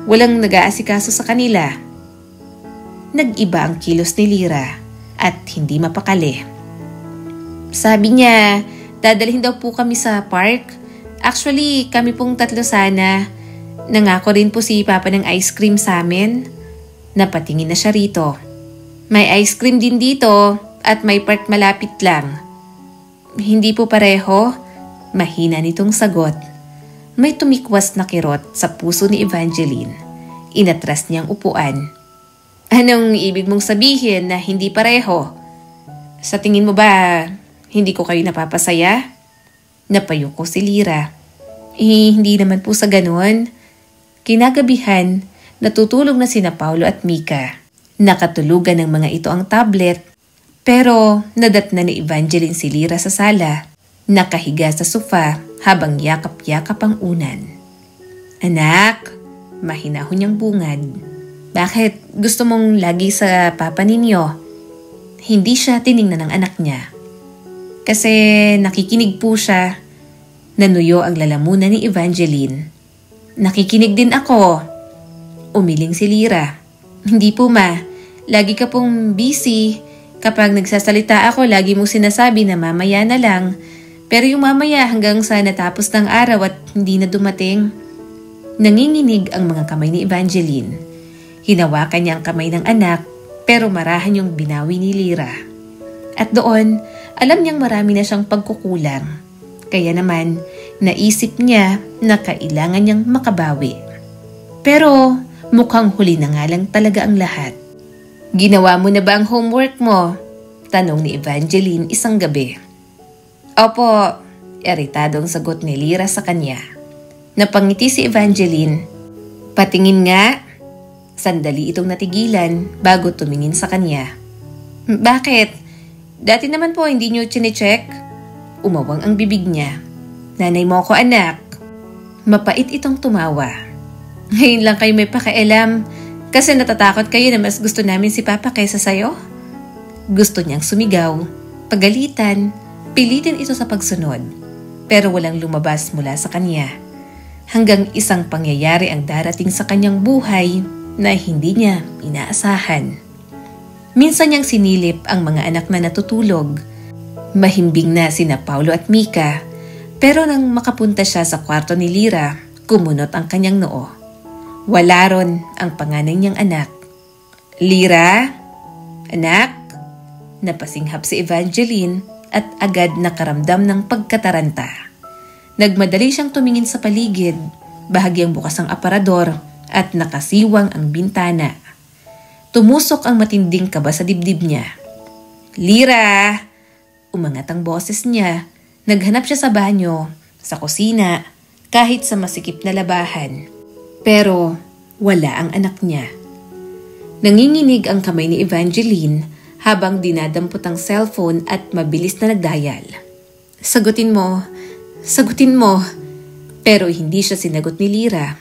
[SPEAKER 2] Walang nag-aasikaso sa kanila. Nag-iba ang kilos ni Lyra at hindi mapakali. Sabi niya, dadalhin daw po kami sa park. Actually, kami pong tatlo sana. Nangako rin po si Papa ng ice cream sa amin. Napatingin na siya rito. May ice cream din dito at may park malapit lang. Hindi po pareho? Mahina nitong sagot. May tumikwas na kirot sa puso ni Evangeline. Inatras niyang upuan. Anong ibig mong sabihin na hindi pareho? Sa tingin mo ba, hindi ko kayo napapasaya? Napayuko si Lyra. Hindi naman po sa ganon. Kinagabihan, natutulog na sina Paulo at Mika. Nakatulugan ng mga ito ang tablet. Pero nadatna ni Evangeline si Lyra sa sala. Nakahiga sa sofa habang yakap-yakap ang unan. Anak, mahinahon niyang bungad. Bakit gusto mong lagi sa papa ninyo? Hindi siya tiningnan ng anak niya. Kasi nakikinig po siya. Nanuyo ang lalamunan ni Evangeline. Nakikinig din ako. Umiling si Lyra. Hindi po ma, lagi ka pong busy. Kapag nagsasalita ako, lagi mong sinasabi na mamaya na lang. Pero yung mamaya hanggang sa natapos ng araw at hindi na dumating. Nanginginig ang mga kamay ni Evangeline. Hinawakan niya ang kamay ng anak pero marahan yung binawi ni Lyra. At doon, alam niyang marami na siyang pagkukulang. Kaya naman, naisip niya na kailangan niyang makabawi. Pero mukhang huli na nga lang talaga ang lahat. Ginawa mo na ba ang homework mo? Tanong ni Evangeline isang gabi. Opo, eritadong sagot ni Lyra sa kanya. Napangiti si Evangeline. Patingin nga. Sandali itong natigilan bago tumingin sa kanya. Bakit? Dati naman po hindi niyo chinecheck? Umawang ang bibig niya. Nanay mo ako anak. Mapait itong tumawa. Ngayon lang kayo may pakialam kasi natatakot kayo na mas gusto namin si Papa kaysa sayo? Gusto niyang sumigaw, pagalitan, pilitin ito sa pagsunod. Pero walang lumabas mula sa kanya. Hanggang isang pangyayari ang darating sa kanyang buhay na hindi niya inaasahan. Minsan niyang sinilip ang mga anak na natutulog. Mahimbing na sina Paulo at Mika, pero nang makapunta siya sa kwarto ni Lyra, kumunot ang kanyang noo. Wala ron ang panganay niyang anak. Lyra? Anak? Napasinghap si Evangeline at agad nakaramdam ng pagkataranta. Nagmadali siyang tumingin sa paligid, bahagyang bukas ang aparador at nakasiwang ang bintana. Tumusok ang matinding kaba sa dibdib niya. Lyra! Umangat ang boses niya. Naghanap siya sa banyo, sa kusina, kahit sa masikip na labahan. Pero wala ang anak niya. Nanginginig ang kamay ni Evangeline habang dinadampot ang cellphone at mabilis na nagdial. Sagutin mo, sagutin mo. Pero hindi siya sinagot ni Lyra.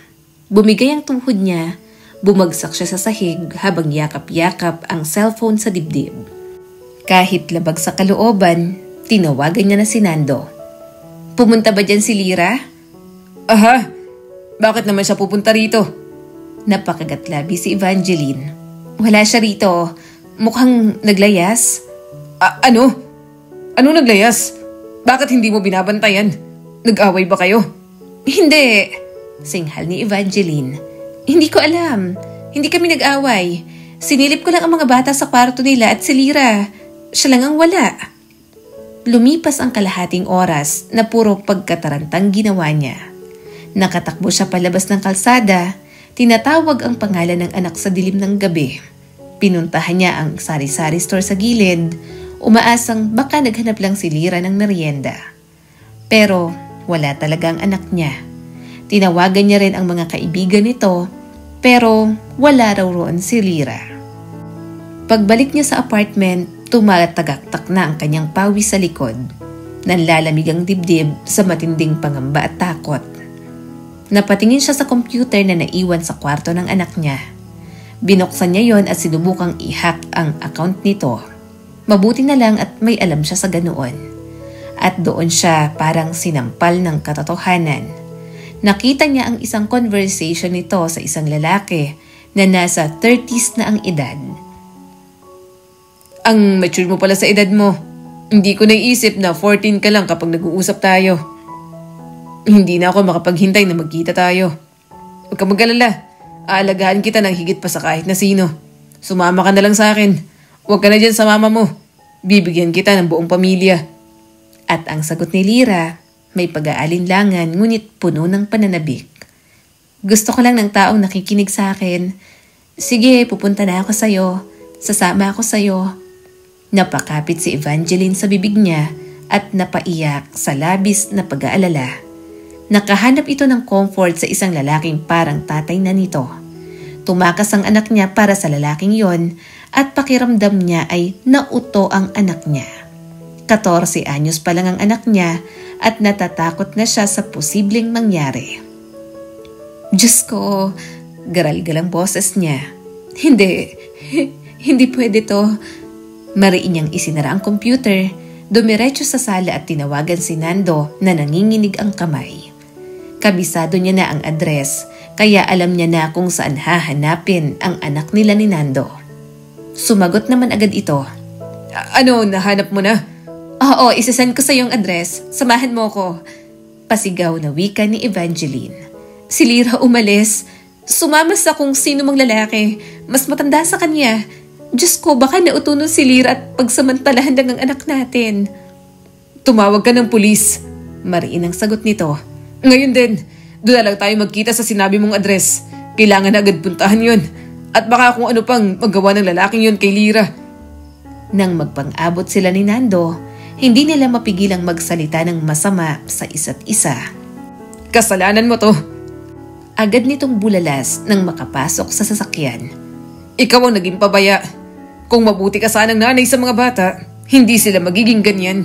[SPEAKER 2] Bumigay ang tuhod niya, bumagsak siya sa sahig habang yakap-yakap ang cellphone sa dibdib. Kahit labag sa kalooban, tinawagan niya na si Nando. Pumunta ba dyan si Lyra?
[SPEAKER 1] Aha, bakit naman siya pupunta rito?
[SPEAKER 2] Napakagatlabi si Evangeline. Wala siya rito. Mukhang naglayas.
[SPEAKER 1] Ano? Ano naglayas? Bakit hindi mo binabantayan? Nag-away ba kayo?
[SPEAKER 2] Hindi, singhal ni Evangeline. Hindi ko alam. Hindi kami nag-away. Sinilip ko lang ang mga bata sa kwarto nila at si Lyra. Siya lang ang wala. Lumipas ang kalahating oras na puro pagkatarantang ginawa niya. Nakatakbo siya palabas ng kalsada. Tinatawag ang pangalan ng anak sa dilim ng gabi. Pinuntahan niya ang sari-sari store sa gilid. Umaasang baka naghanap lang si Lyra ng merienda. Pero wala talaga ang anak niya. Tinawagan niya rin ang mga kaibigan nito, pero wala raw roon si Lyra. Pagbalik niya sa apartment, tumatagaktak na ang kanyang pawis sa likod. Nanlalamig ang dibdib sa matinding pangamba at takot. Napatingin siya sa computer na naiwan sa kwarto ng anak niya. Binuksan niya yon at sinubukang i-hack ang account nito. Mabuti na lang at may alam siya sa ganoon. At doon siya parang sinampal ng katotohanan. Nakita niya ang isang conversation nito sa isang lalaki na nasa 30s na ang edad.
[SPEAKER 1] Ang mature mo pala sa edad mo. Hindi ko naisip na 14 ka lang kapag nag-uusap tayo. Hindi na ako makapaghintay na magkita tayo. Huwag ka mag-alala. Aalagaan kita ng higit pa sa kahit na sino. Sumama ka na lang sa akin. Huwag ka na dyan sa mama mo. Bibigyan kita ng buong pamilya.
[SPEAKER 2] At ang sagot ni Lyra, may pag-aalinlangan ngunit puno ng pananabik. Gusto ko lang ng taong nakikinig sa akin. Sige, pupunta na ako sa'yo. Sasama ako sa'yo. Napakapit si Evangeline sa bibig niya at napaiyak sa labis na pag-aalala. Nakahanap ito ng comfort sa isang lalaking parang tatay na nito. Tumakas ang anak niya para sa lalaking yon at pakiramdam niya ay nauto ang anak niya. 14 anyos pa lang ang anak niya at natatakot na siya sa posibleng mangyari. Diyos ko, garal-gal ang boses niya. Hindi pwede to. Mariin niyang isinara ang computer, dumiretso sa sala at tinawagan si Nando na nanginginig ang kamay. Kabisado niya na ang address, kaya alam niya na kung saan hahanapin ang anak nila ni Nando. Sumagot naman agad ito.
[SPEAKER 1] Ano, nahanap mo na?
[SPEAKER 2] Oo, isasend ko sa iyong address. Samahan mo ko. Pasigaw na wika ni Evangeline. Si Lyra umalis. Sumama sa kung sino mang lalaki. Mas matanda sa kanya. Diyos ko, baka nautunon si Lyra at pagsamantalahan lang ang anak natin.
[SPEAKER 1] Tumawag ka ng pulis. Mariin ang sagot nito. Ngayon din, doon na lang tayo magkita sa sinabi mong address. Kailangan na agad puntahan yun. At baka kung ano pang magawa ng lalaking yun kay Lyra.
[SPEAKER 2] Nang magpang-abot sila ni Nando, hindi nila mapigilang magsalita ng masama sa isa't isa.
[SPEAKER 1] Kasalanan mo to.
[SPEAKER 2] Agad nitong bulalas nang makapasok sa sasakyan.
[SPEAKER 1] Ikaw ang naging pabaya. Kung mabuti ka sanang nanay sa mga bata, hindi sila magiging ganyan.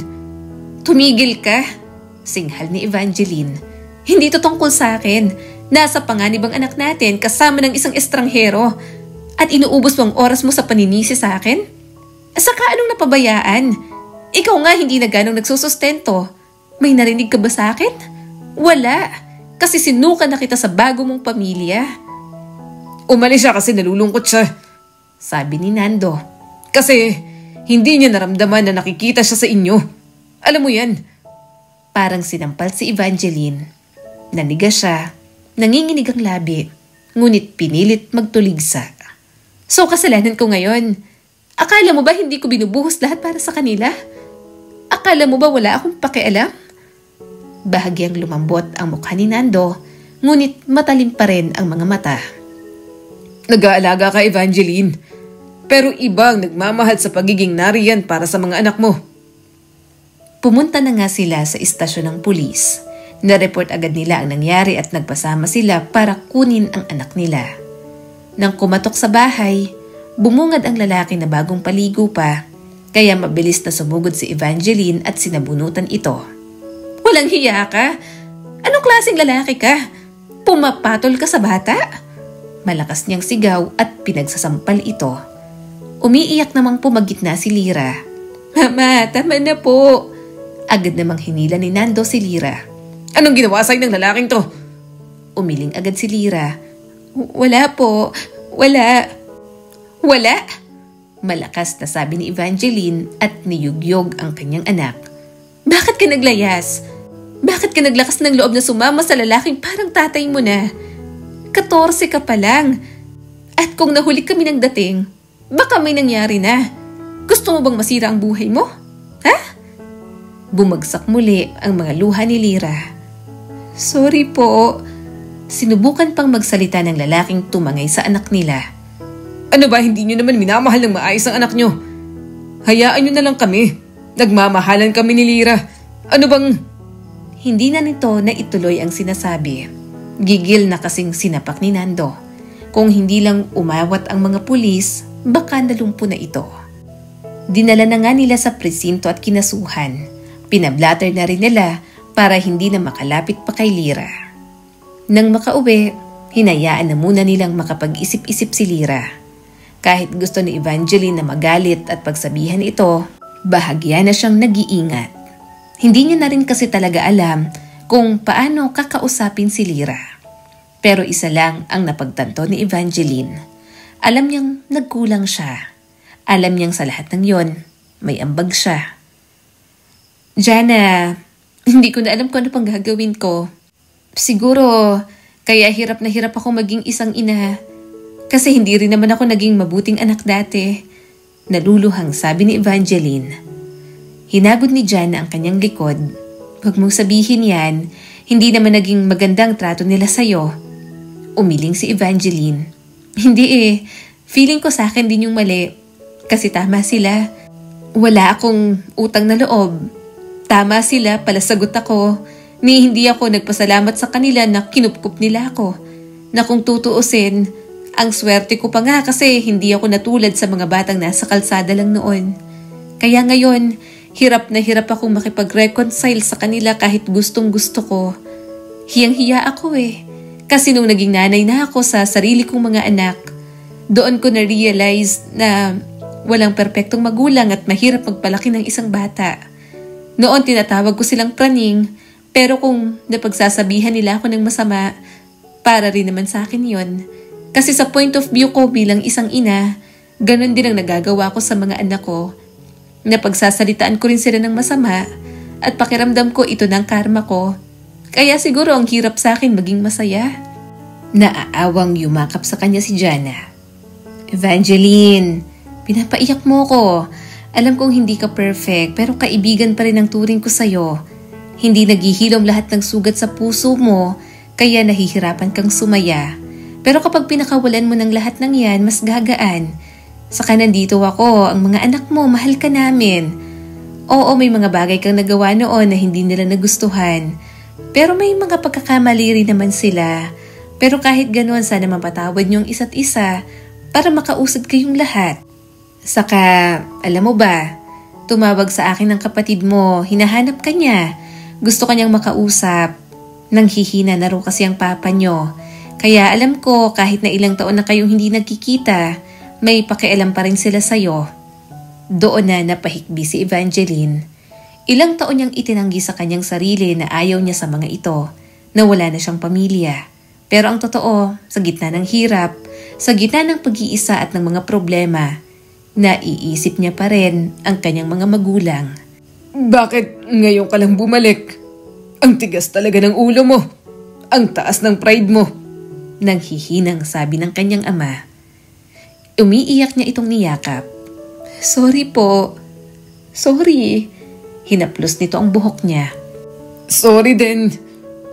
[SPEAKER 2] Tumigil ka, singhal ni Evangeline. Hindi to tungkol sa akin. Nasa panganib ang anak natin kasama ng isang estranghero. At inuubos mo ang oras mo sa paninisi sa akin? Saka anong napabayaan? Ikaw nga hindi na ganong nagsusustento. May narinig ka ba sa akin? Wala. Kasi sinuka na kita sa bago mong pamilya.
[SPEAKER 1] Umalis siya kasi nalulungkot siya.
[SPEAKER 2] Sabi ni Nando.
[SPEAKER 1] Kasi hindi niya naramdaman na nakikita siya sa inyo. Alam mo yan.
[SPEAKER 2] Parang sinampal si Evangeline. Naniga siya. Nanginginig ang labi. Ngunit pinilit magtuligsa. So kasalanan ko ngayon. Akala mo ba hindi ko binubuhos lahat para sa kanila? Akala mo ba wala akong pakialam? Bahagyang lumambot ang mukha ni Nando, ngunit matalim pa rin ang mga mata.
[SPEAKER 1] Nag-aalaga ka, Evangeline. Pero ibang nagmamahal sa pagiging nariyan para sa mga anak mo.
[SPEAKER 2] Pumunta na nga sila sa istasyon ng pulis. Na-report agad nila ang nangyari at nagpasama sila para kunin ang anak nila. Nang kumatok sa bahay, bumungad ang lalaki na bagong paligo pa, kaya mabilis na sumugod si Evangeline at sinabunutan ito. Walang hiya ka? Anong klaseng lalaki ka? Pumapatol ka sa bata? Malakas niyang sigaw at pinagsasampal ito. Umiiyak namang pumagitna si Lyra. Mama, tama na po. Agad namang hinila ni Nando si Lyra.
[SPEAKER 1] Anong ginawa sa'yo ng lalaking to?
[SPEAKER 2] Umiling agad si Lyra. Wala po. Wala. Wala? Malakas na sabi ni Evangeline at niyugyog ang kanyang anak. Bakit ka naglayas? Bakit ka naglakas ng loob na sumama sa lalaking parang tatay mo na? 14 ka pa lang. At kung nahuli kami ng dating, baka may nangyari na. Gusto mo bang masira ang buhay mo? Ha? Bumagsak muli ang mga luha ni Lyra. Sorry po. Sinubukan pang magsalita ng lalaking tumangay sa anak nila.
[SPEAKER 1] Ano ba, hindi nyo naman minamahal ng maayos ang anak nyo? Hayaan nyo na lang kami. Nagmamahalan kami ni Lyra. Ano bang...
[SPEAKER 2] Hindi na nito na ituloy ang sinasabi. Gigil na kasing sinapak ni Nando. Kung hindi lang umawat ang mga pulis, baka nalumpo na ito. Dinala na nga nila sa presinto at kinasuhan. Pinablatter na rin nila para hindi na makalapit pa kay Lyra. Nang makauwi, hinayaan na muna nilang makapag-isip-isip si Lyra. Kahit gusto ni Evangeline na magalit at pagsabihan ito, bahagya na siyang nag-iingat. Hindi niya na rin kasi talaga alam kung paano kakausapin si Lyra. Pero isa lang ang napagtanto ni Evangeline. Alam niyang nagkulang siya. Alam niyang sa lahat ng yon, may ambag siya. Jana, hindi ko na alam kung ano pang gagawin ko. Siguro, kaya hirap na hirap ako maging isang ina. Kasi hindi rin naman ako naging mabuting anak dati. Naluluhang sabi ni Evangeline. Hinagod ni Jana ang kanyang likod. Huwag mong sabihin yan, hindi naman naging magandang trato nila sa'yo. Umiling si Evangeline. Hindi feeling ko sa akin din yung mali. Kasi tama sila. Wala akong utang na loob. Tama sila, palasagot ako. Ni hindi ako nagpasalamat sa kanila na kinupkup nila ako. Na kung tutuusin, ang swerte ko pa nga kasi hindi ako natulad sa mga batang nasa kalsada lang noon. Kaya ngayon, hirap na hirap akong makipag-reconcile sa kanila kahit gustong gusto ko. Hiyang-hiya ako Kasi nung naging nanay na ako sa sarili kong mga anak, doon ko na-realize na walang perpektong magulang at mahirap magpalaki ng isang bata. Noon tinatawag ko silang praning, pero kung napagsasabihan nila ako ng masama, para rin naman sa akin yon. Kasi sa point of view ko bilang isang ina, ganun din ang nagagawa ko sa mga anak ko. Napagsasalitaan ko rin sila ng masama at pakiramdam ko ito ng karma ko. Kaya siguro ang hirap sa akin maging masaya. Naaawang yumakap sa kanya si Jana. Evangeline, pinapaiyak mo ko. Alam kong hindi ka perfect pero kaibigan pa rin ang turing ko sa'yo. Hindi naghihilom lahat ng sugat sa puso mo kaya nahihirapan kang sumaya. Pero kapag pinakawalan mo ng lahat ng yan, mas gagaan. Saka nandito ako, ang mga anak mo, mahal ka namin. Oo, may mga bagay kang nagawa noon na hindi nila nagustuhan. Pero may mga pagkakamali rin naman sila. Pero kahit ganoon, sana mapatawad niyong isa't isa para makausad kayong lahat. Saka, alam mo ba, tumawag sa akin ng kapatid mo, hinahanap ka niya. Gusto kanyang makausap. Nanghihina na raw kasi ang papa niyo. Kaya alam ko kahit na ilang taon na kayong hindi nagkikita, may pakialam pa rin sila sa'yo. Doon na napahikbi si Evangeline. Ilang taon niyang itinanggi sa kanyang sarili na ayaw niya sa mga ito, na wala na siyang pamilya. Pero ang totoo, sa gitna ng hirap, sa gitna ng pag-iisa at ng mga problema, naiisip niya pa rin ang kanyang mga magulang.
[SPEAKER 1] Bakit ngayon ka lang bumalik? Ang tigas talaga ng ulo mo. Ang taas ng pride mo.
[SPEAKER 2] Nanghihinang sabi ng kanyang ama. Umiiyak niya itong niyakap. Sorry po. Sorry. Hinaplos nito ang buhok niya.
[SPEAKER 1] Sorry din.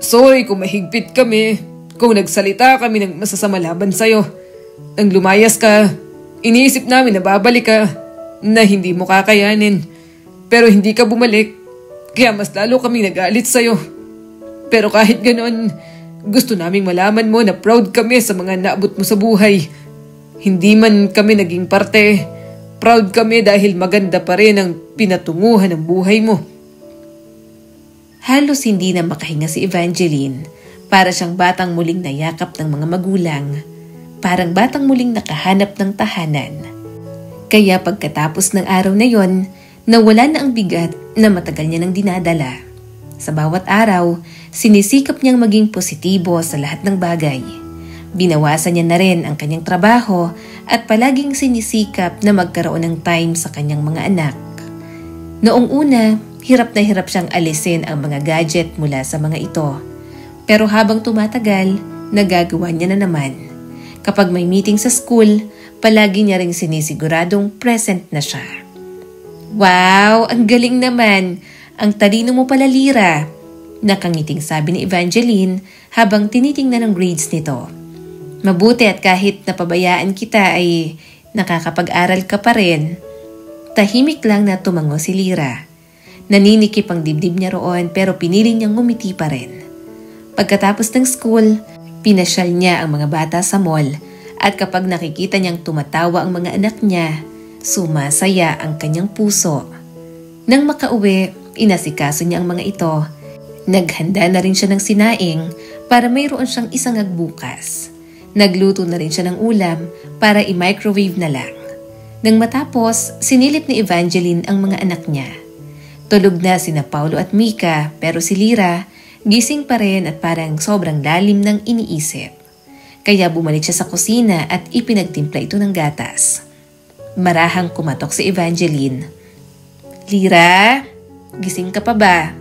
[SPEAKER 1] Sorry kung mahigpit kami. Kung nagsalita kami ng masasama laban sa'yo. Nang lumayas ka, iniisip namin na babalik ka, na hindi mo kakayanin. Pero hindi ka bumalik. Kaya mas lalo kami nagalit sa'yo. Pero kahit ganoon, gusto naming malaman mo na proud kami sa mga naabot mo sa buhay. Hindi man kami naging parte, proud kami dahil maganda pa rin ang pinatunguhan ng buhay mo.
[SPEAKER 2] Halos hindi na makahinga si Evangeline. Para siyang batang muling nayakap ng mga magulang. Parang batang muling nakahanap ng tahanan. Kaya pagkatapos ng araw na yon, Nawala na ang bigat na matagal niya nang dinadala. Sa bawat araw, sinisikap niyang maging positibo sa lahat ng bagay. Binawasan niya na rin ang kanyang trabaho at palaging sinisikap na magkaroon ng time sa kanyang mga anak. Noong una, hirap na hirap siyang alisin ang mga gadget mula sa mga ito. Pero habang tumatagal, nagagawa niya na naman. Kapag may meeting sa school, palagi niya ring sinisiguradong present na siya. Wow, ang galing naman! Ang talino mo pala, Lyra! Nakangiting sabi ni Evangeline habang tinitingnan ang grades nito. Mabuti at kahit napabayaan kita ay nakakapag-aral ka pa rin. Tahimik lang na tumango si Lyra. Naninikip ang dibdib niya roon pero pinili niyang ngumiti pa rin. Pagkatapos ng school, pinasyal niya ang mga bata sa mall at kapag nakikita niyang tumatawa ang mga anak niya, sumasaya ang kanyang puso. Nang makauwi, inasikaso niya ang mga ito. Naghanda na rin siya ng sinaing para mayroon siyang isang agbukas. Nagluto na rin siya ng ulam para i-microwave na lang. Nang matapos, sinilip ni Evangeline ang mga anak niya. Tulog na sina Paulo at Mika pero si Lyra gising pa rin at parang sobrang lalim ng iniisip. Kaya bumalik siya sa kusina at ipinagtimpla ito ng gatas. Marahang kumatok si Evangeline. Lyra, gising ka pa ba?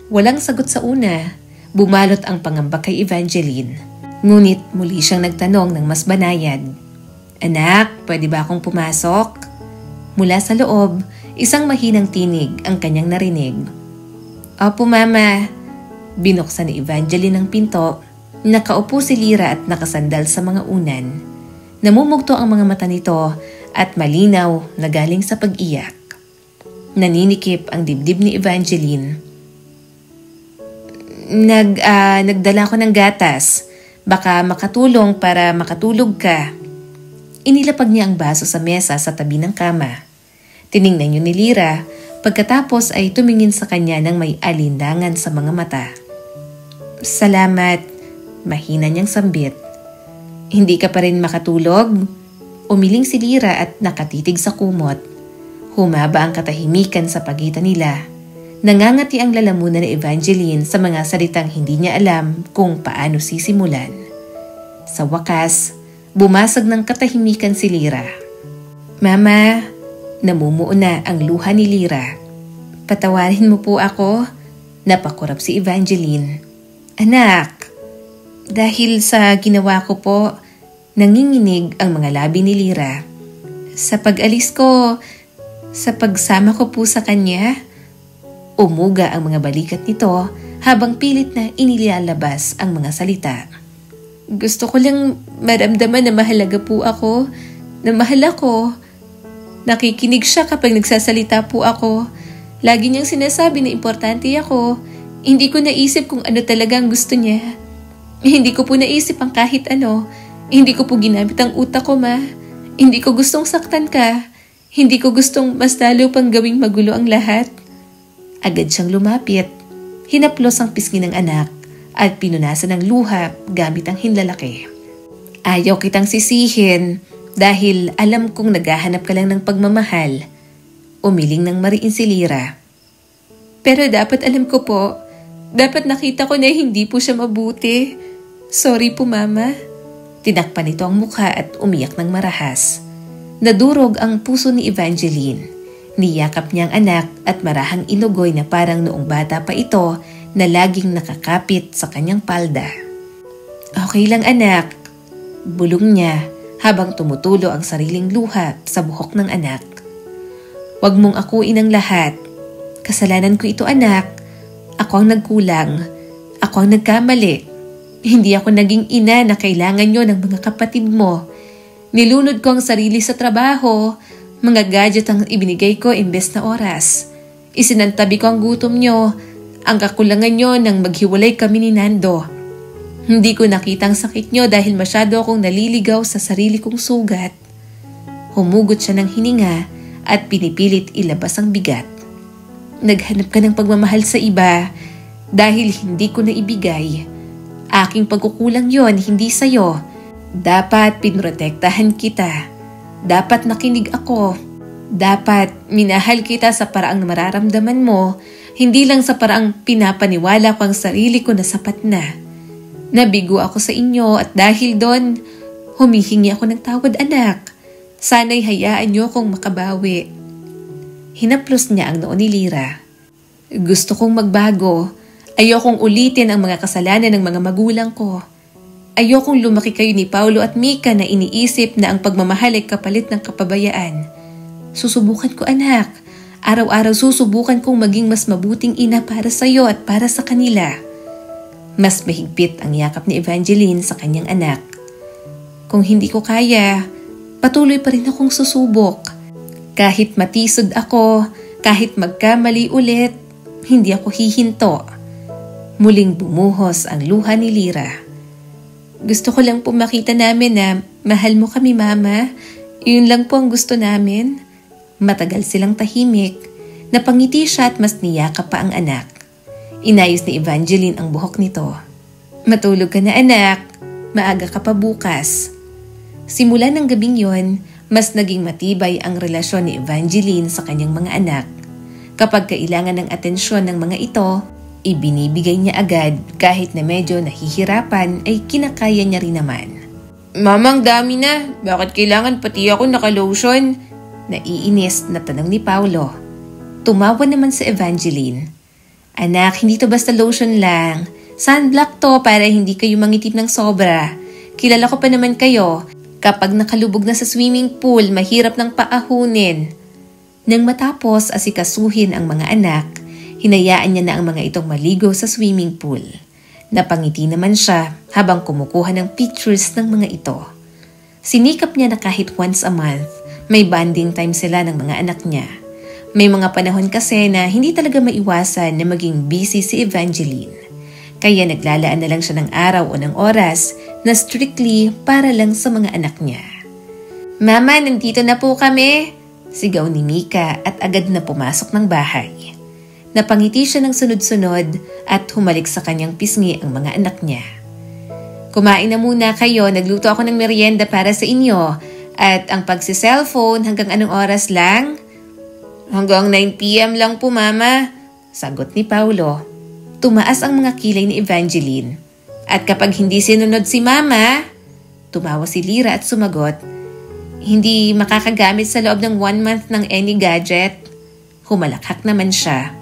[SPEAKER 2] Walang sagot sa una. Bumalot ang pangamba kay Evangeline. Ngunit muli siyang nagtanong ng mas banayad. Anak, pwede ba akong pumasok? Mula sa loob, isang mahinang tinig ang kanyang narinig. Opo, Mama. Binuksan ni Evangeline ang pinto. Nakaupo si Lyra at nakasandal sa mga unan. Namumugto ang mga mata nito at malinaw na galing sa pag-iyak. Naninikip ang dibdib ni Evangeline. Nagdala ko ng gatas. Baka makatulong para makatulog ka. Inilapag niya ang baso sa mesa sa tabi ng kama. Tiningnan niyo ni Lyra, pagkatapos ay tumingin sa kanya ng may alindangan sa mga mata. Salamat, mahina niyang sambit. Hindi ka pa rin makatulog? Umiling si Lyra at nakatitig sa kumot. Humaba ang katahimikan sa pagitan nila. Nangangati ang lalamunan ni Evangeline sa mga salitang hindi niya alam kung paano sisimulan. Sa wakas, bumasag ng katahimikan si Lyra. Mama, namumuo na ang luha ni Lyra. Patawarin mo po ako, napakurap si Evangeline. Anak, dahil sa ginawa ko po, nanginginig ang mga labi ni Lyra. Sa pag-alis ko, sa pagsama ko po sa kanya, umuga ang mga balikat nito habang pilit na inilalabas ang mga salita. Gusto ko lang maramdaman na mahalaga po ako, na mahal ako. Nakikinig siya kapag nagsasalita po ako. Lagi niyang sinasabi na importante ako. Hindi ko naisip kung ano talaga ang gusto niya. Hindi ko po naisip ang kahit ano. Hindi ko po ginamit ang utak ko, Ma. Hindi ko gustong saktan ka. Hindi ko gustong mas lalo pang gawing magulo ang lahat. Agad siyang lumapit. Hinaplos ang pisngi ng anak at pinunasan ng luha gamit ang hinlalaki. Ayaw kitang sisihin dahil alam kong naghahanap ka lang ng pagmamahal. Umiling ng mariin si Lyra. Pero dapat alam ko po, dapat nakita ko na hindi po siya mabuti. Sorry po, Mama. Tinakpan nito ang mukha at umiyak ng marahas. Nadurog ang puso ni Evangeline. Niyakap niya ang anak at marahang inugoy na parang noong bata pa ito na laging nakakapit sa kanyang palda. Okay lang, anak. Bulong niya habang tumutulo ang sariling luha sa buhok ng anak. Huwag mong akuin ang lahat. Kasalanan ko ito, anak. Ako ang nagkulang. Ako ang nagkamali. Hindi ako naging ina na kailangan nyo ng mga kapatid mo. Nilunod ko ang sarili sa trabaho. Mga gadget ang ibinigay ko imbes na oras. Isinantabi ko ang gutom nyo, ang kakulangan nyo nang maghiwalay kami ni Nando. Hindi ko nakita ang sakit nyo dahil masyado akong naliligaw sa sarili kong sugat. Humugot siya ng hininga at pinipilit ilabas ang bigat. Naghanap ka ng pagmamahal sa iba dahil hindi ko na ibigay. Aking pagkukulang yon, hindi sa'yo. Dapat pinrotektahan kita. Dapat nakinig ako. Dapat minahal kita sa paraang mararamdaman mo, hindi lang sa paraang pinapaniwala ko ang sarili ko na sapat na. Nabigo ako sa inyo at dahil doon, humihingi ako ng tawad anak. Sana'y hayaan niyo kong makabawi. Hinaplos niya ang noo ni Lyra. Gusto kong magbago. Ayokong ulitin ang mga kasalanan ng mga magulang ko. Ayokong lumaki kayo ni Paulo at Mika na iniisip na ang pagmamahal ay kapalit ng kapabayaan. Susubukan ko anak. Araw-araw susubukan kong maging mas mabuting ina para sa iyo at para sa kanila. Mas mahigpit ang yakap ni Evangeline sa kanyang anak. Kung hindi ko kaya, patuloy pa rin akong susubok. Kahit matisod ako, kahit magkamali ulit, hindi ako hihinto. Muling bumuhos ang luha ni Lyra. Gusto ko lang po makita namin na mahal mo kami, Mama. Yun lang po ang gusto namin. Matagal silang tahimik. Napangiti siya at mas niyakap pa ang anak. Inayos ni Evangeline ang buhok nito. Matulog ka na anak. Maaga ka pa bukas. Simula ng gabing yon, mas naging matibay ang relasyon ni Evangeline sa kanyang mga anak. Kapag kailangan ng atensyon ng mga ito, ibinibigay niya agad kahit na medyo nahihirapan ay kinakaya niya rin naman.
[SPEAKER 1] Mamang dami na. Bakit kailangan pati ako naka-lotion?
[SPEAKER 2] Naiinis na tanong ni Paulo. Tumawa naman si Evangeline. Anak, hindi to basta lotion lang. Sunblock to para hindi kayo mangitip ng sobra. Kilala ko pa naman kayo. Kapag nakalubog na sa swimming pool, mahirap ng paahunin. Nang matapos asikasuhin ang mga anak, hinayaan niya na ang mga itong maligo sa swimming pool. Napangiti naman siya habang kumukuha ng pictures ng mga ito. Sinikap niya na kahit once a month, may bonding time sila ng mga anak niya. May mga panahon kasi na hindi talaga maiwasan na maging busy si Evangeline. Kaya naglalaan na lang siya ng araw o ng oras na strictly para lang sa mga anak niya. Mama, nandito na po kami! Sigaw ni Mika at agad na pumasok ng bahay. Napangiti siya ng sunod-sunod at humalik sa kanyang pisngi ang mga anak niya. Kumain na muna kayo, nagluto ako ng merienda para sa inyo. At ang pagsi-cellphone hanggang anong oras lang? Hanggang 9 p.m. lang po, Mama. Sagot ni Paulo. Tumaas ang mga kilay ni Evangeline. At kapag hindi sinunod si Mama, tumawa si Lyra at sumagot, hindi makakagamit sa loob ng 1 month ng any gadget. Humalakhak naman siya.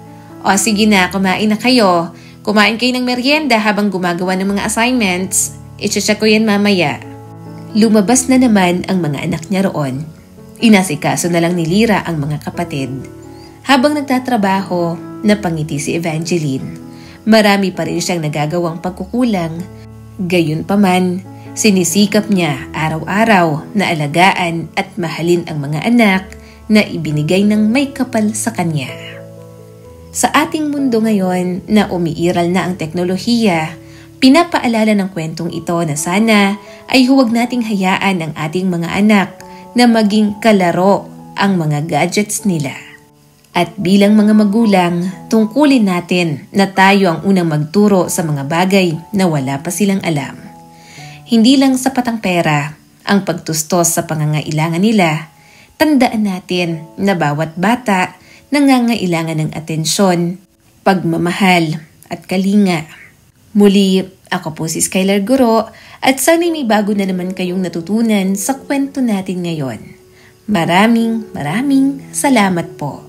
[SPEAKER 2] O sige na, kumain na kayo. Kumain kayo ng merienda habang gumagawa ng mga assignments. I-check ko yan mamaya. Lumabas na naman ang mga anak niya roon. Inasikaso na lang ni Lyra ang mga kapatid. Habang nagtatrabaho, napangiti si Evangeline. Marami pa rin siyang nagagawang pagkukulang. Gayunpaman, sinisikap niya araw-araw na alagaan at mahalin ang mga anak na ibinigay ng may kapal sa kanya. Sa ating mundo ngayon na umiiral na ang teknolohiya, pinapaalala ng kwentong ito na sana ay huwag nating hayaan ang ating mga anak na maging kalaro ang mga gadgets nila. At bilang mga magulang, tungkulin natin na tayo ang unang magturo sa mga bagay na wala pa silang alam. Hindi lang sapat ang pera, ang pagtustos sa pangangailangan nila, tandaan natin na bawat bata nangangailangan ng atensyon, pagmamahal at kalinga. Muli, ako po si Skylar Guro at sana'y may bago na naman kayong natutunan sa kwento natin ngayon. Maraming salamat po.